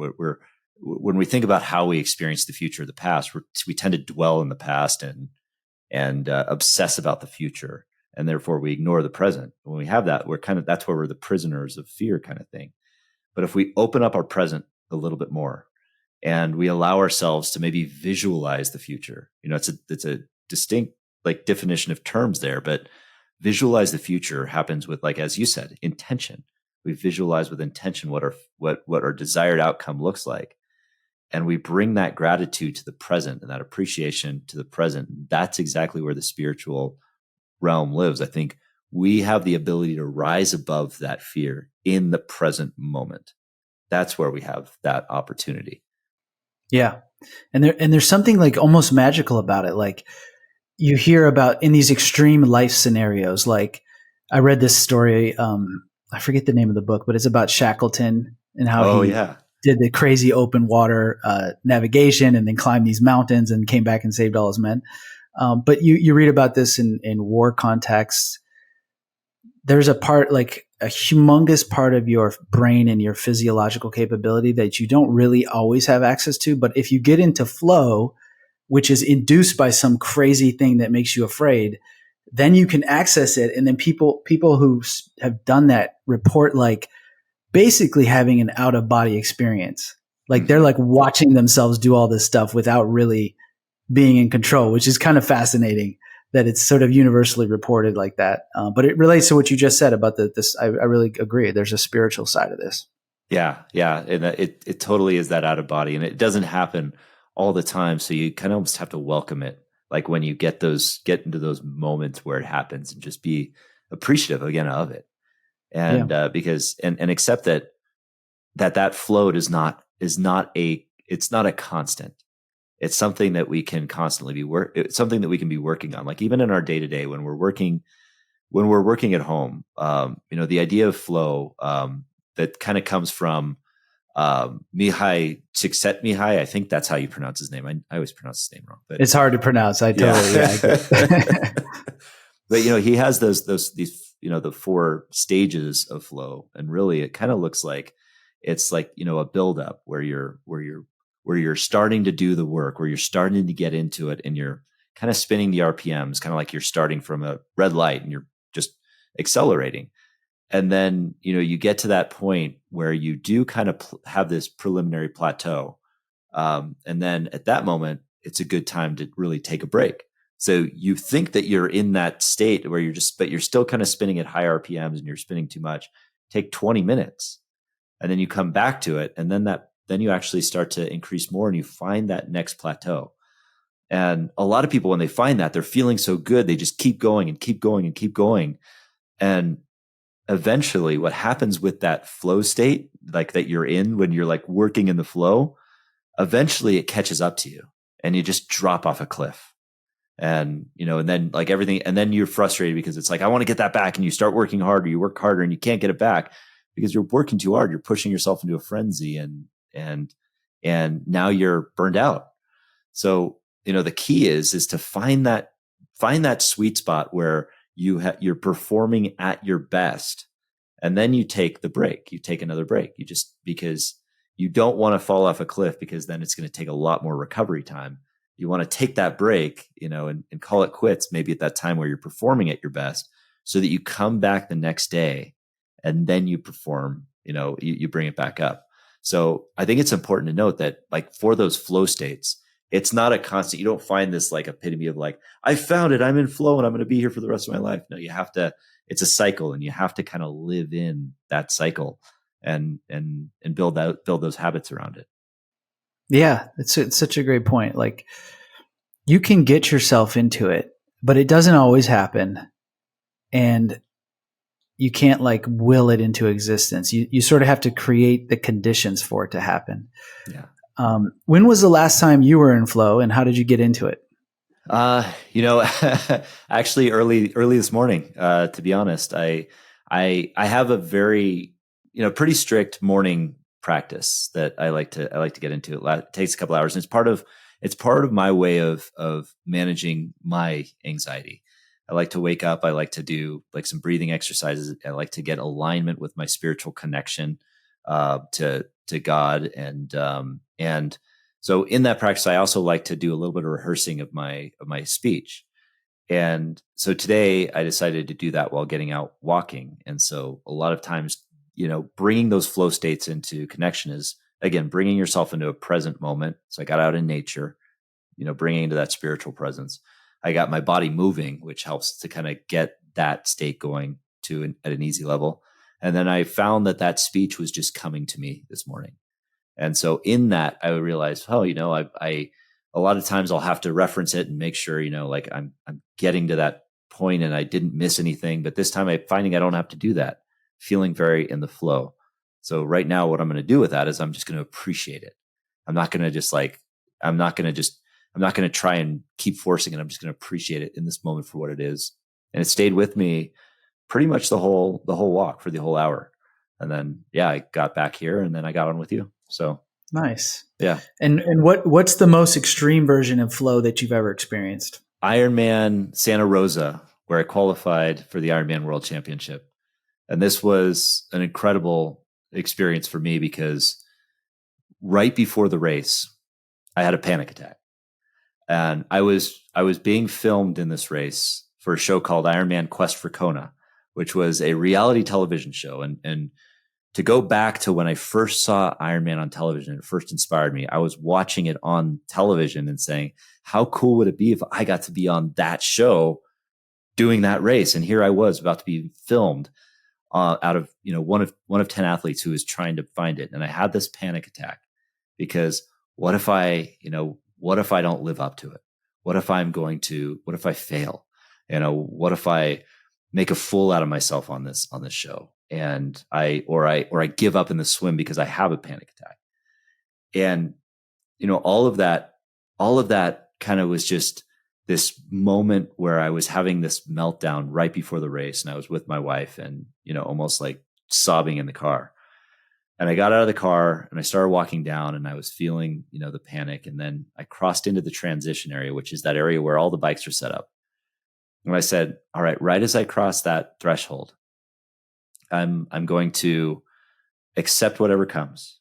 When we think about how we experience the future, the past, we tend to dwell in the past and obsess about the future, and therefore we ignore the present. When we have that, that's where we're the prisoners of fear kind of thing. But if we open up our present a little bit more and we allow ourselves to maybe visualize the future, it's a distinct like definition of terms there, but visualize the future happens with, like, as you said, intention. We visualize with intention what our desired outcome looks like. And we bring that gratitude to the present and that appreciation to the present. That's exactly where the spiritual realm lives. I think we have the ability to rise above that fear in the present moment. That's where we have that opportunity. Yeah. And there's something like almost magical about it. Like you hear about in these extreme life scenarios, like I read this story, I forget the name of the book, but it's about Shackleton and how he did the crazy open water navigation and then climbed these mountains and came back and saved all his men. But you read about this in war contexts. There's a part, like a humongous part of your brain and your physiological capability that you don't really always have access to. But if you get into flow, which is induced by some crazy thing that makes you afraid, then you can access it. And then people who have done that report like basically having an out of body experience. Like they're like watching themselves do all this stuff without really being in control, which is kind of fascinating that it's sort of universally reported like that. But it relates to what you just said about this. I really agree. There's a spiritual side of this. Yeah. Yeah. And it totally is that out of body, and it doesn't happen all the time. So you kind of almost have to welcome it. Like when you get into those moments where it happens, and just be appreciative again of it. And because accept that flow it's not a constant. It's something that we can constantly it's something that we can be working on. Like even in our day to day, when we're working at home, the idea of flow, that kind of comes from, Mihai Csikszentmihalyi. I think that's how you pronounce his name. I always pronounce his name wrong, but it's hard to pronounce. I totally, But he has these the 4 stages of flow, and really it kind of looks like it's like a buildup where you're starting to do the work, where you're starting to get into it, and you're kind of spinning the RPMs, kind of like you're starting from a red light and you're just accelerating. And then, you get to that point where you do kind of have this preliminary plateau. And then at that moment, it's a good time to really take a break. So you think that you're in that state where but you're still kind of spinning at high RPMs and you're spinning too much. Take 20 minutes and then you come back to it. And then you actually start to increase more, and you find that next plateau. And a lot of people, when they find that, they're feeling so good, they just keep going and keep going and keep going. And eventually what happens with that flow state, like that you're in when you're like working in the flow, eventually it catches up to you and you just drop off a cliff. And, and then like everything, and then you're frustrated because it's like, I want to get that back. And you start working harder, you work harder, and you can't get it back because you're working too hard. You're pushing yourself into a frenzy, and now you're burned out. So, the key is to find that sweet spot where you're performing at your best, and then you take the break. You take another break. Because you don't want to fall off a cliff, because then it's going to take a lot more recovery time. You want to take that break, and call it quits, maybe at that time where you're performing at your best, so that you come back the next day and then you perform, you bring it back up. So I think it's important to note that, like, for those flow states, it's not a constant. You don't find this like epitome of like, I found it, I'm in flow and I'm going to be here for the rest of my life. No, it's a cycle, and you have to kind of live in that cycle and build those habits around it. Yeah, it's such a great point. Like you can get yourself into it, but it doesn't always happen. And you can't like will it into existence. You sort of have to create the conditions for it to happen. Yeah. When was the last time you were in flow, and how did you get into it? Actually early this morning, to be honest. I have a very, pretty strict morning practice that I like to get into. It takes a couple hours, and it's part of my way of managing my anxiety. I like to wake up. I like to do like some breathing exercises. I like to get alignment with my spiritual connection to God, and so in that practice, I also like to do a little bit of rehearsing of my speech. And so today I decided to do that while getting out walking. And so a lot of times, bringing those flow states into connection is, again, bringing yourself into a present moment. So I got out in nature, bringing into that spiritual presence. I got my body moving, which helps to kind of get that state going to at an easy level. And then I found that speech was just coming to me this morning. And so in that, I realized, oh, I a lot of times I'll have to reference it and make sure, like I'm getting to that point and I didn't miss anything. But this time I'm finding I don't have to do that, feeling very in the flow. So right now, what I'm going to do with that is I'm just going to appreciate it. I'm not going to try and keep forcing it. I'm just going to appreciate it in this moment for what it is. And it stayed with me pretty much the whole walk for the whole hour. And then, I got back here and then I got on with you. So nice. Yeah. And what's the most extreme version of flow that you've ever experienced? Ironman Santa Rosa, where I qualified for the Ironman World Championship. And this was an incredible experience for me because right before the race, I had a panic attack. And I was being filmed in this race for a show called Ironman Quest for Kona, which was a reality television show. And to go back to when I first saw Ironman on television, it first inspired me. I was watching it on television and saying, how cool would it be if I got to be on that show doing that race? And here I was about to be filmed out of, one of 10 athletes who was trying to find it. And I had this panic attack because what if I don't live up to it? What if I fail? What if I make a fool out of myself on this show? And I give up in the swim because I have a panic attack. And, all of that kind of was just this moment where I was having this meltdown right before the race. And I was with my wife and, almost like sobbing in the car. And I got out of the car and I started walking down and I was feeling, the panic. And then I crossed into the transition area, which is that area where all the bikes are set up. And I said, all right, right as I cross that threshold, I'm going to accept whatever comes.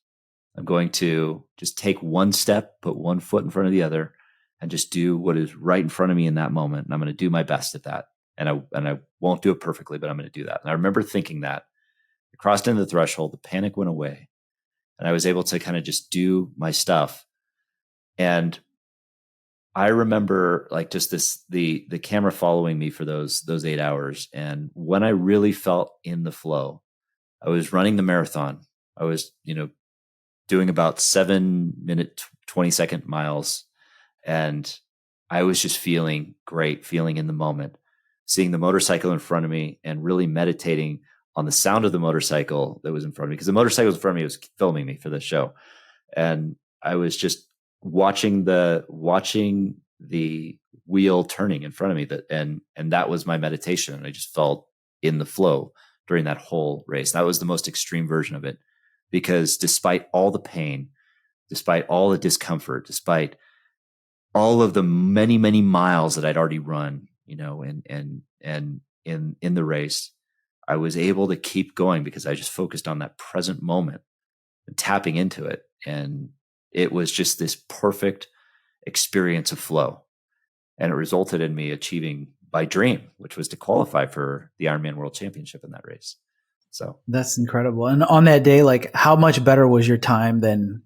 I'm going to just take one step, put one foot in front of the other, and just do what is right in front of me in that moment. And I'm going to do my best at that. And I won't do it perfectly, but I'm going to do that. And I remember thinking that. I crossed into the threshold, the panic went away, and I was able to kind of just do my stuff. And I remember like just the camera following me for those 8 hours. And when I really felt in the flow, I was running the marathon. I was, doing about 7-minute, 20-second miles. And I was just feeling great, feeling in the moment, seeing the motorcycle in front of me and really meditating on the sound of the motorcycle that was in front of me. Because the motorcycle was in front of me, was filming me for the show. And I was just watching the wheel turning in front of me, and that was my meditation. And I just felt in the flow during that whole race. That was the most extreme version of it, because despite all the pain, despite all the discomfort, despite all of the many, many miles that I'd already run, and in the race, I was able to keep going because I just focused on that present moment and tapping into it. And it was just this perfect experience of flow. And it resulted in me achieving my dream, which was to qualify for the Ironman World Championship in that race. So that's incredible. And on that day, like, how much better was your time than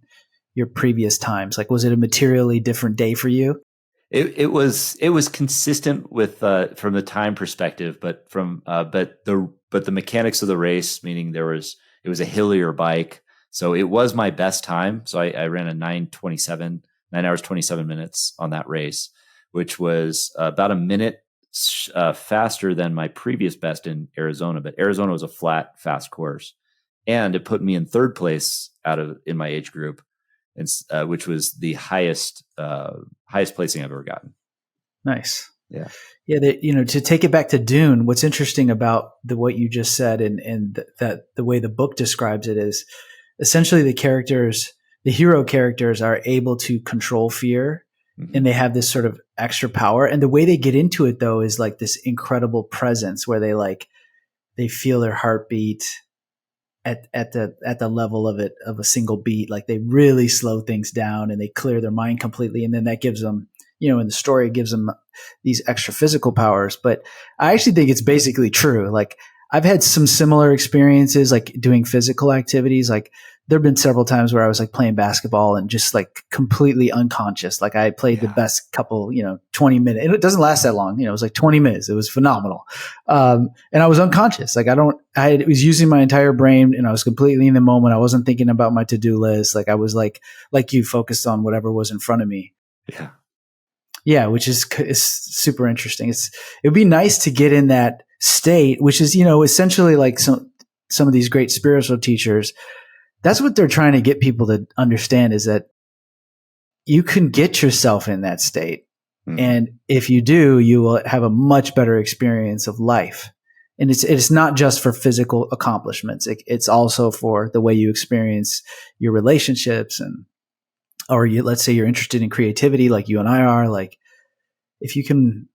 your previous times? Like, was it a materially different day for you? It was consistent with from the time perspective, but the mechanics of the race, meaning it was a hillier bike. So it was my best time. So I ran a 9 hours, 27 minutes on that race, which was about a minute faster than my previous best in Arizona. But Arizona was a flat, fast course. And it put me in third place in my age group, which was the highest placing I've ever gotten. Nice. Yeah. Yeah. To take it back to Dune, what's interesting about what you just said and that the way the book describes it is essentially the hero characters are able to control fear, mm-hmm. and they have this sort of extra power. And the way they get into it though is like this incredible presence where they feel their heartbeat at the level of a single beat. Like they really slow things down and they clear their mind completely. And then that gives them, in the story, it gives them these extra physical powers. But I actually think it's basically true. Like I've had some similar experiences, like doing physical activities. Like there've been several times where I was like playing basketball and just like completely unconscious. Like I played the best couple, 20 minutes. And it doesn't last that long. It was like 20 minutes. It was phenomenal. And I was unconscious. Like I was using my entire brain and I was completely in the moment. I wasn't thinking about my to-do list. Like I was like you, focused on whatever was in front of me. Yeah. Yeah. Which is super interesting. It'd be nice to get in that state, which is, essentially like some of these great spiritual teachers. That's what they're trying to get people to understand, is that you can get yourself in that state. Mm-hmm. And if you do, you will have a much better experience of life. And it's not just for physical accomplishments. It's also for the way you experience your relationships let's say you're interested in creativity like you and I are. Like if you can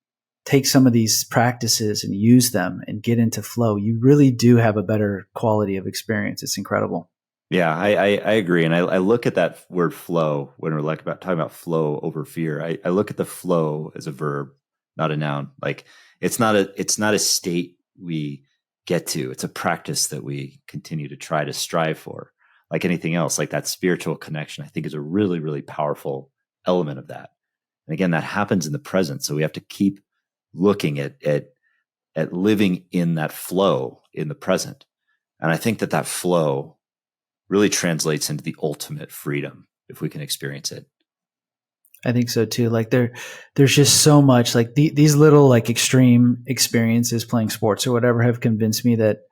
take some of these practices and use them and get into flow, you really do have a better quality of experience. It's incredible. Yeah, I agree. And I look at that word flow when we're talking about flow over fear. I look at the flow as a verb, not a noun. Like it's not a state we get to. It's a practice that we continue to try to strive for. Like anything else, like that spiritual connection, I think is a really, really powerful element of that. And again, that happens in the present. So we have to keep looking at living in that flow in the present. And I think that flow really translates into the ultimate freedom if we can experience it. I think so too. Like there's just so much, like these little like extreme experiences playing sports or whatever have convinced me that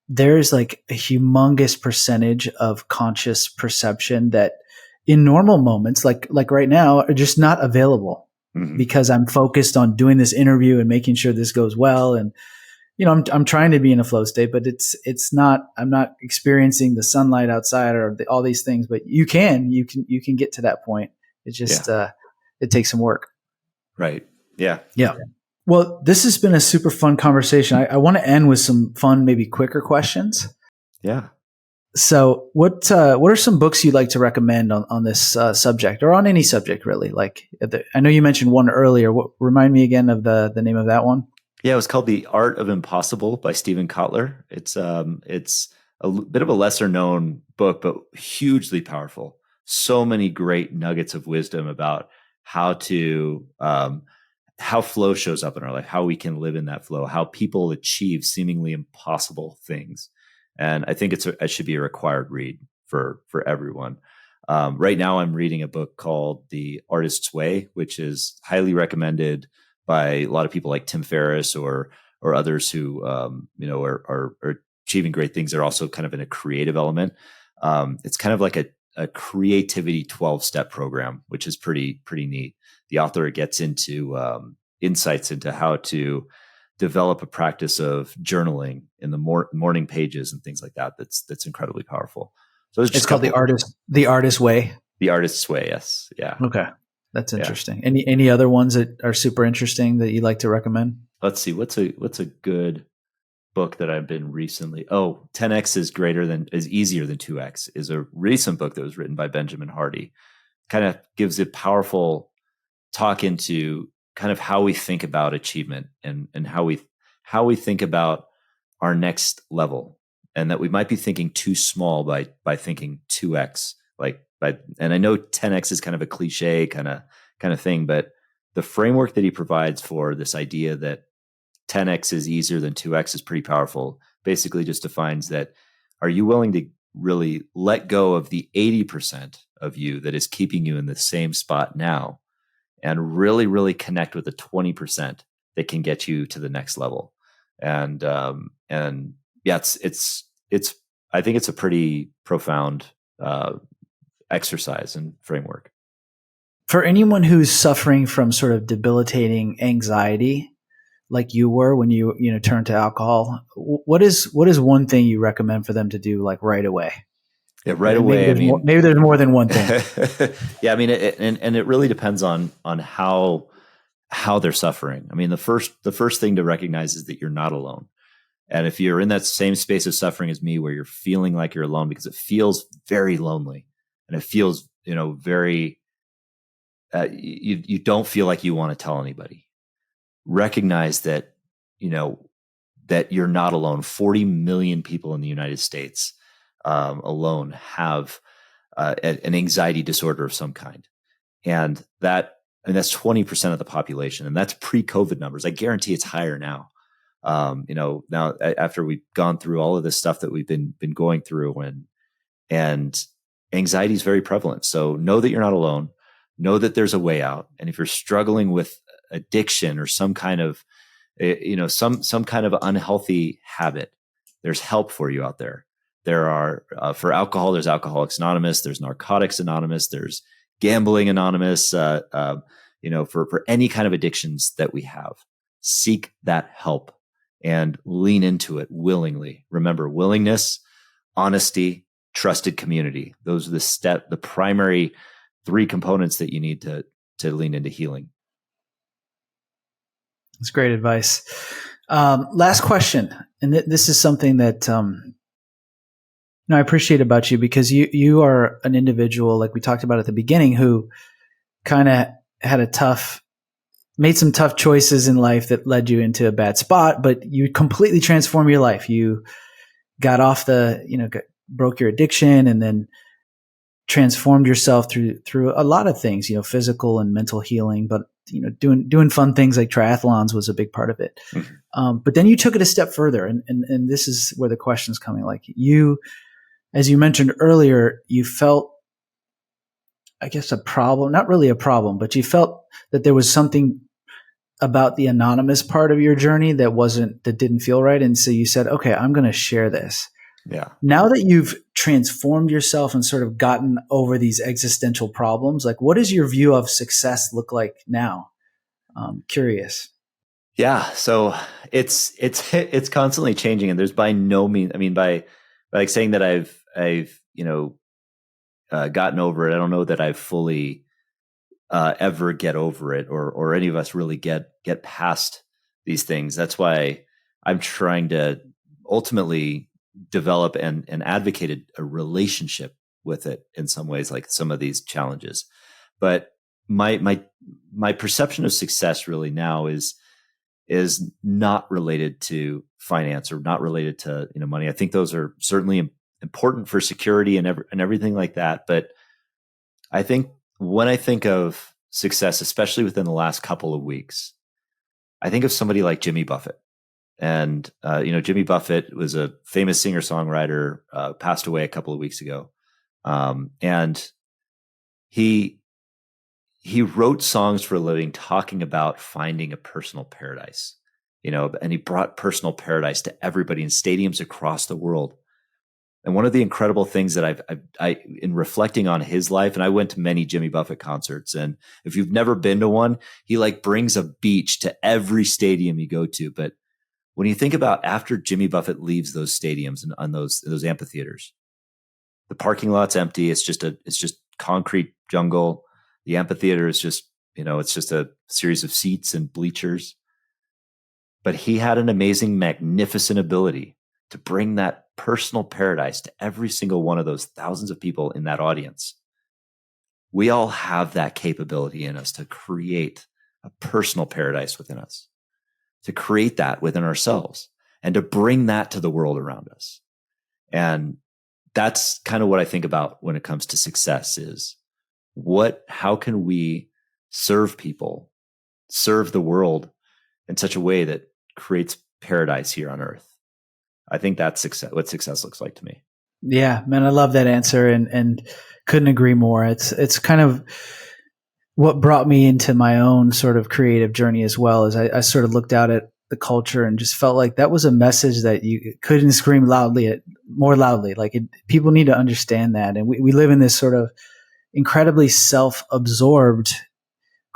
there's like a humongous percentage of conscious perception that in normal moments, like right now, are just not available. Mm-hmm. Because I'm focused on doing this interview and making sure this goes well. And I'm trying to be in a flow state, but I'm not experiencing the sunlight outside or all these things, but you can get to that point. It's just, it takes some work. Right. Yeah. Yeah. Well, this has been a super fun conversation. I want to end with some fun, maybe quicker questions. Yeah. So what are some books you'd like to recommend on this subject, or on any subject really? Like I know you mentioned one earlier. Remind me again of the name of that one. Yeah, it was called The Art of Impossible by Stephen Kotler. It's a bit of a lesser known book, but hugely powerful. So many great nuggets of wisdom about how flow shows up in our life, how we can live in that flow, how people achieve seemingly impossible things. And I think it should be a required read for everyone. Right now, I'm reading a book called The Artist's Way, which is highly recommended by a lot of people like Tim Ferriss or others who are achieving great things. They're also kind of in a creative element. It's kind of like a creativity 12-step program, which is pretty neat. The author gets into insights into how to develop a practice of journaling in the morning pages and things like that. That's incredibly powerful. So it's called The Artist's Way. The Artist's Way. Yes. Yeah. Okay. That's interesting. Yeah. Any other ones that are super interesting that you'd like to recommend? Let's see. What's a good book that I've been recently? Oh, 10x is easier than 2x is a recent book that was written by Benjamin Hardy. Kind of gives a powerful talk into kind of how we think about achievement and how we think about our next level, and that we might be thinking too small by thinking 2x. And I know 10x is kind of a cliche kind of thing, but the framework that he provides for this idea that 10x is easier than 2x is pretty powerful. Basically just defines that, are you willing to really let go of the 80% of you that is keeping you in the same spot now, and really, really connect with the 20% that can get you to the next level? And yeah, it's I think it's a pretty profound exercise and framework. For anyone who's suffering from sort of debilitating anxiety, like you were when you turned to alcohol, what is one thing you recommend for them to do, like right away? Yeah, right away. Maybe there's more than one thing. Yeah, I mean, it really depends on how they're suffering. I mean, the first thing to recognize is that you're not alone. And if you're in that same space of suffering as me, where you're feeling like you're alone, because it feels very lonely, and it feels very you don't feel like you want to tell anybody. Recognize that that you're not alone. 40 million people in the United States alone have an anxiety disorder of some kind. And that's 20% of the population. And that's pre-COVID numbers. I guarantee it's higher now. Now after we've gone through all of this stuff that we've been going through, and anxiety is very prevalent. So know that you're not alone. Know that there's a way out. And if you're struggling with addiction or some kind of, some kind of unhealthy habit, there's help for you out there. There are, for alcohol, there's Alcoholics Anonymous, there's Narcotics Anonymous, there's Gambling Anonymous, for any kind of addictions that we have. Seek that help and lean into it willingly. Remember, willingness, honesty, trusted community. Those are the primary 3 components that you need to lean into healing. That's great advice. Last question. And this is something that, I appreciate about you, because you are an individual, like we talked about at the beginning, who kind of made some tough choices in life that led you into a bad spot, but you completely transformed your life. You got off broke your addiction, and then transformed yourself through a lot of things, physical and mental healing, but doing fun things like triathlons was a big part of it. Mm-hmm. But then you took it a step further, and this is where the question's coming. Like you, as you mentioned earlier, you felt, I guess, a problem, not really a problem, but you felt that there was something about the anonymous part of your journey that didn't feel right. And so you said, okay, I'm going to share this. Yeah. Now that you've transformed yourself and sort of gotten over these existential problems, like what does your view of success look like now? Curious. Yeah. So it's constantly changing, and there's by no means, by like saying that I've gotten over it. I don't know that I've fully ever get over it, or any of us really get past these things. That's why I'm trying to ultimately develop and advocated a relationship with it in some ways, like some of these challenges. But my perception of success really now is not related to finance, or not related to money. I think those are certainly important for security and everything like that. But I think when I think of success, especially within the last couple of weeks, I think of somebody like Jimmy Buffett. And, Jimmy Buffett was a famous singer-songwriter, passed away a couple of weeks ago. And he wrote songs for a living talking about finding a personal paradise, and he brought personal paradise to everybody in stadiums across the world. And one of the incredible things that I in reflecting on his life, and I went to many Jimmy Buffett concerts, and if you've never been to one, he brings a beach to every stadium you go to. But when you think about after Jimmy Buffett leaves those stadiums and on those amphitheaters, the parking lot's empty. It's just concrete jungle. The amphitheater is just, it's just a series of seats and bleachers. But he had an amazing, magnificent ability to bring that personal paradise to every single one of those thousands of people in that audience. We all have that capability in us to create a personal paradise within us, to create that within ourselves, and to bring that to the world around us. And that's kind of what I think about when it comes to success is how can we serve people, serve the world in such a way that creates paradise here on earth? I think that's what success looks like to me. Yeah, man, I love that answer, and couldn't agree more. It's kind of what brought me into my own sort of creative journey as well. As I sort of looked out at the culture and just felt like that was a message that you couldn't scream more loudly. People need to understand that. And we live in this sort of incredibly self-absorbed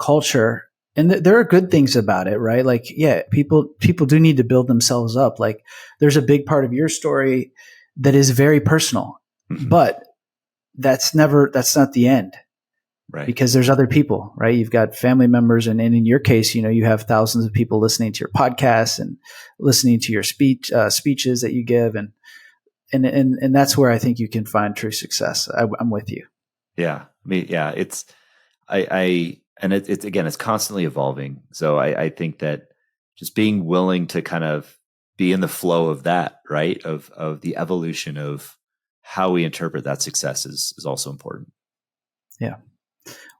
culture. And there are good things about it, right? People do need to build themselves up. There's a big part of your story that is very personal, mm-hmm. but that's not the end. Right. Because there's other people, right? You've got family members, and in your case, you have thousands of people listening to your podcasts and listening to your speeches that you give, and that's where I think you can find true success. I'm with you. Yeah, it's it's constantly evolving. So I think that just being willing to kind of be in the flow of that, right? Of the evolution of how we interpret that success is also important. Yeah.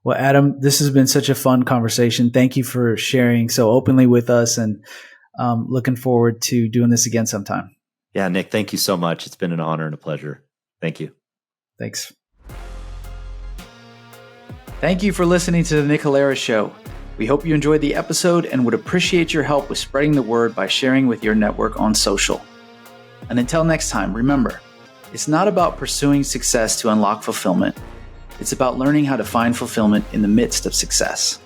Well, Adam, this has been such a fun conversation. Thank you for sharing so openly with us, and looking forward to doing this again sometime. Yeah, Nick, thank you so much. It's been an honor and a pleasure. Thank you. Thanks. Thank you for listening to the Nick Halaris Show. We hope you enjoyed the episode and would appreciate your help with spreading the word by sharing with your network on social. And until next time, remember, it's not about pursuing success to unlock fulfillment. It's about learning how to find fulfillment in the midst of success.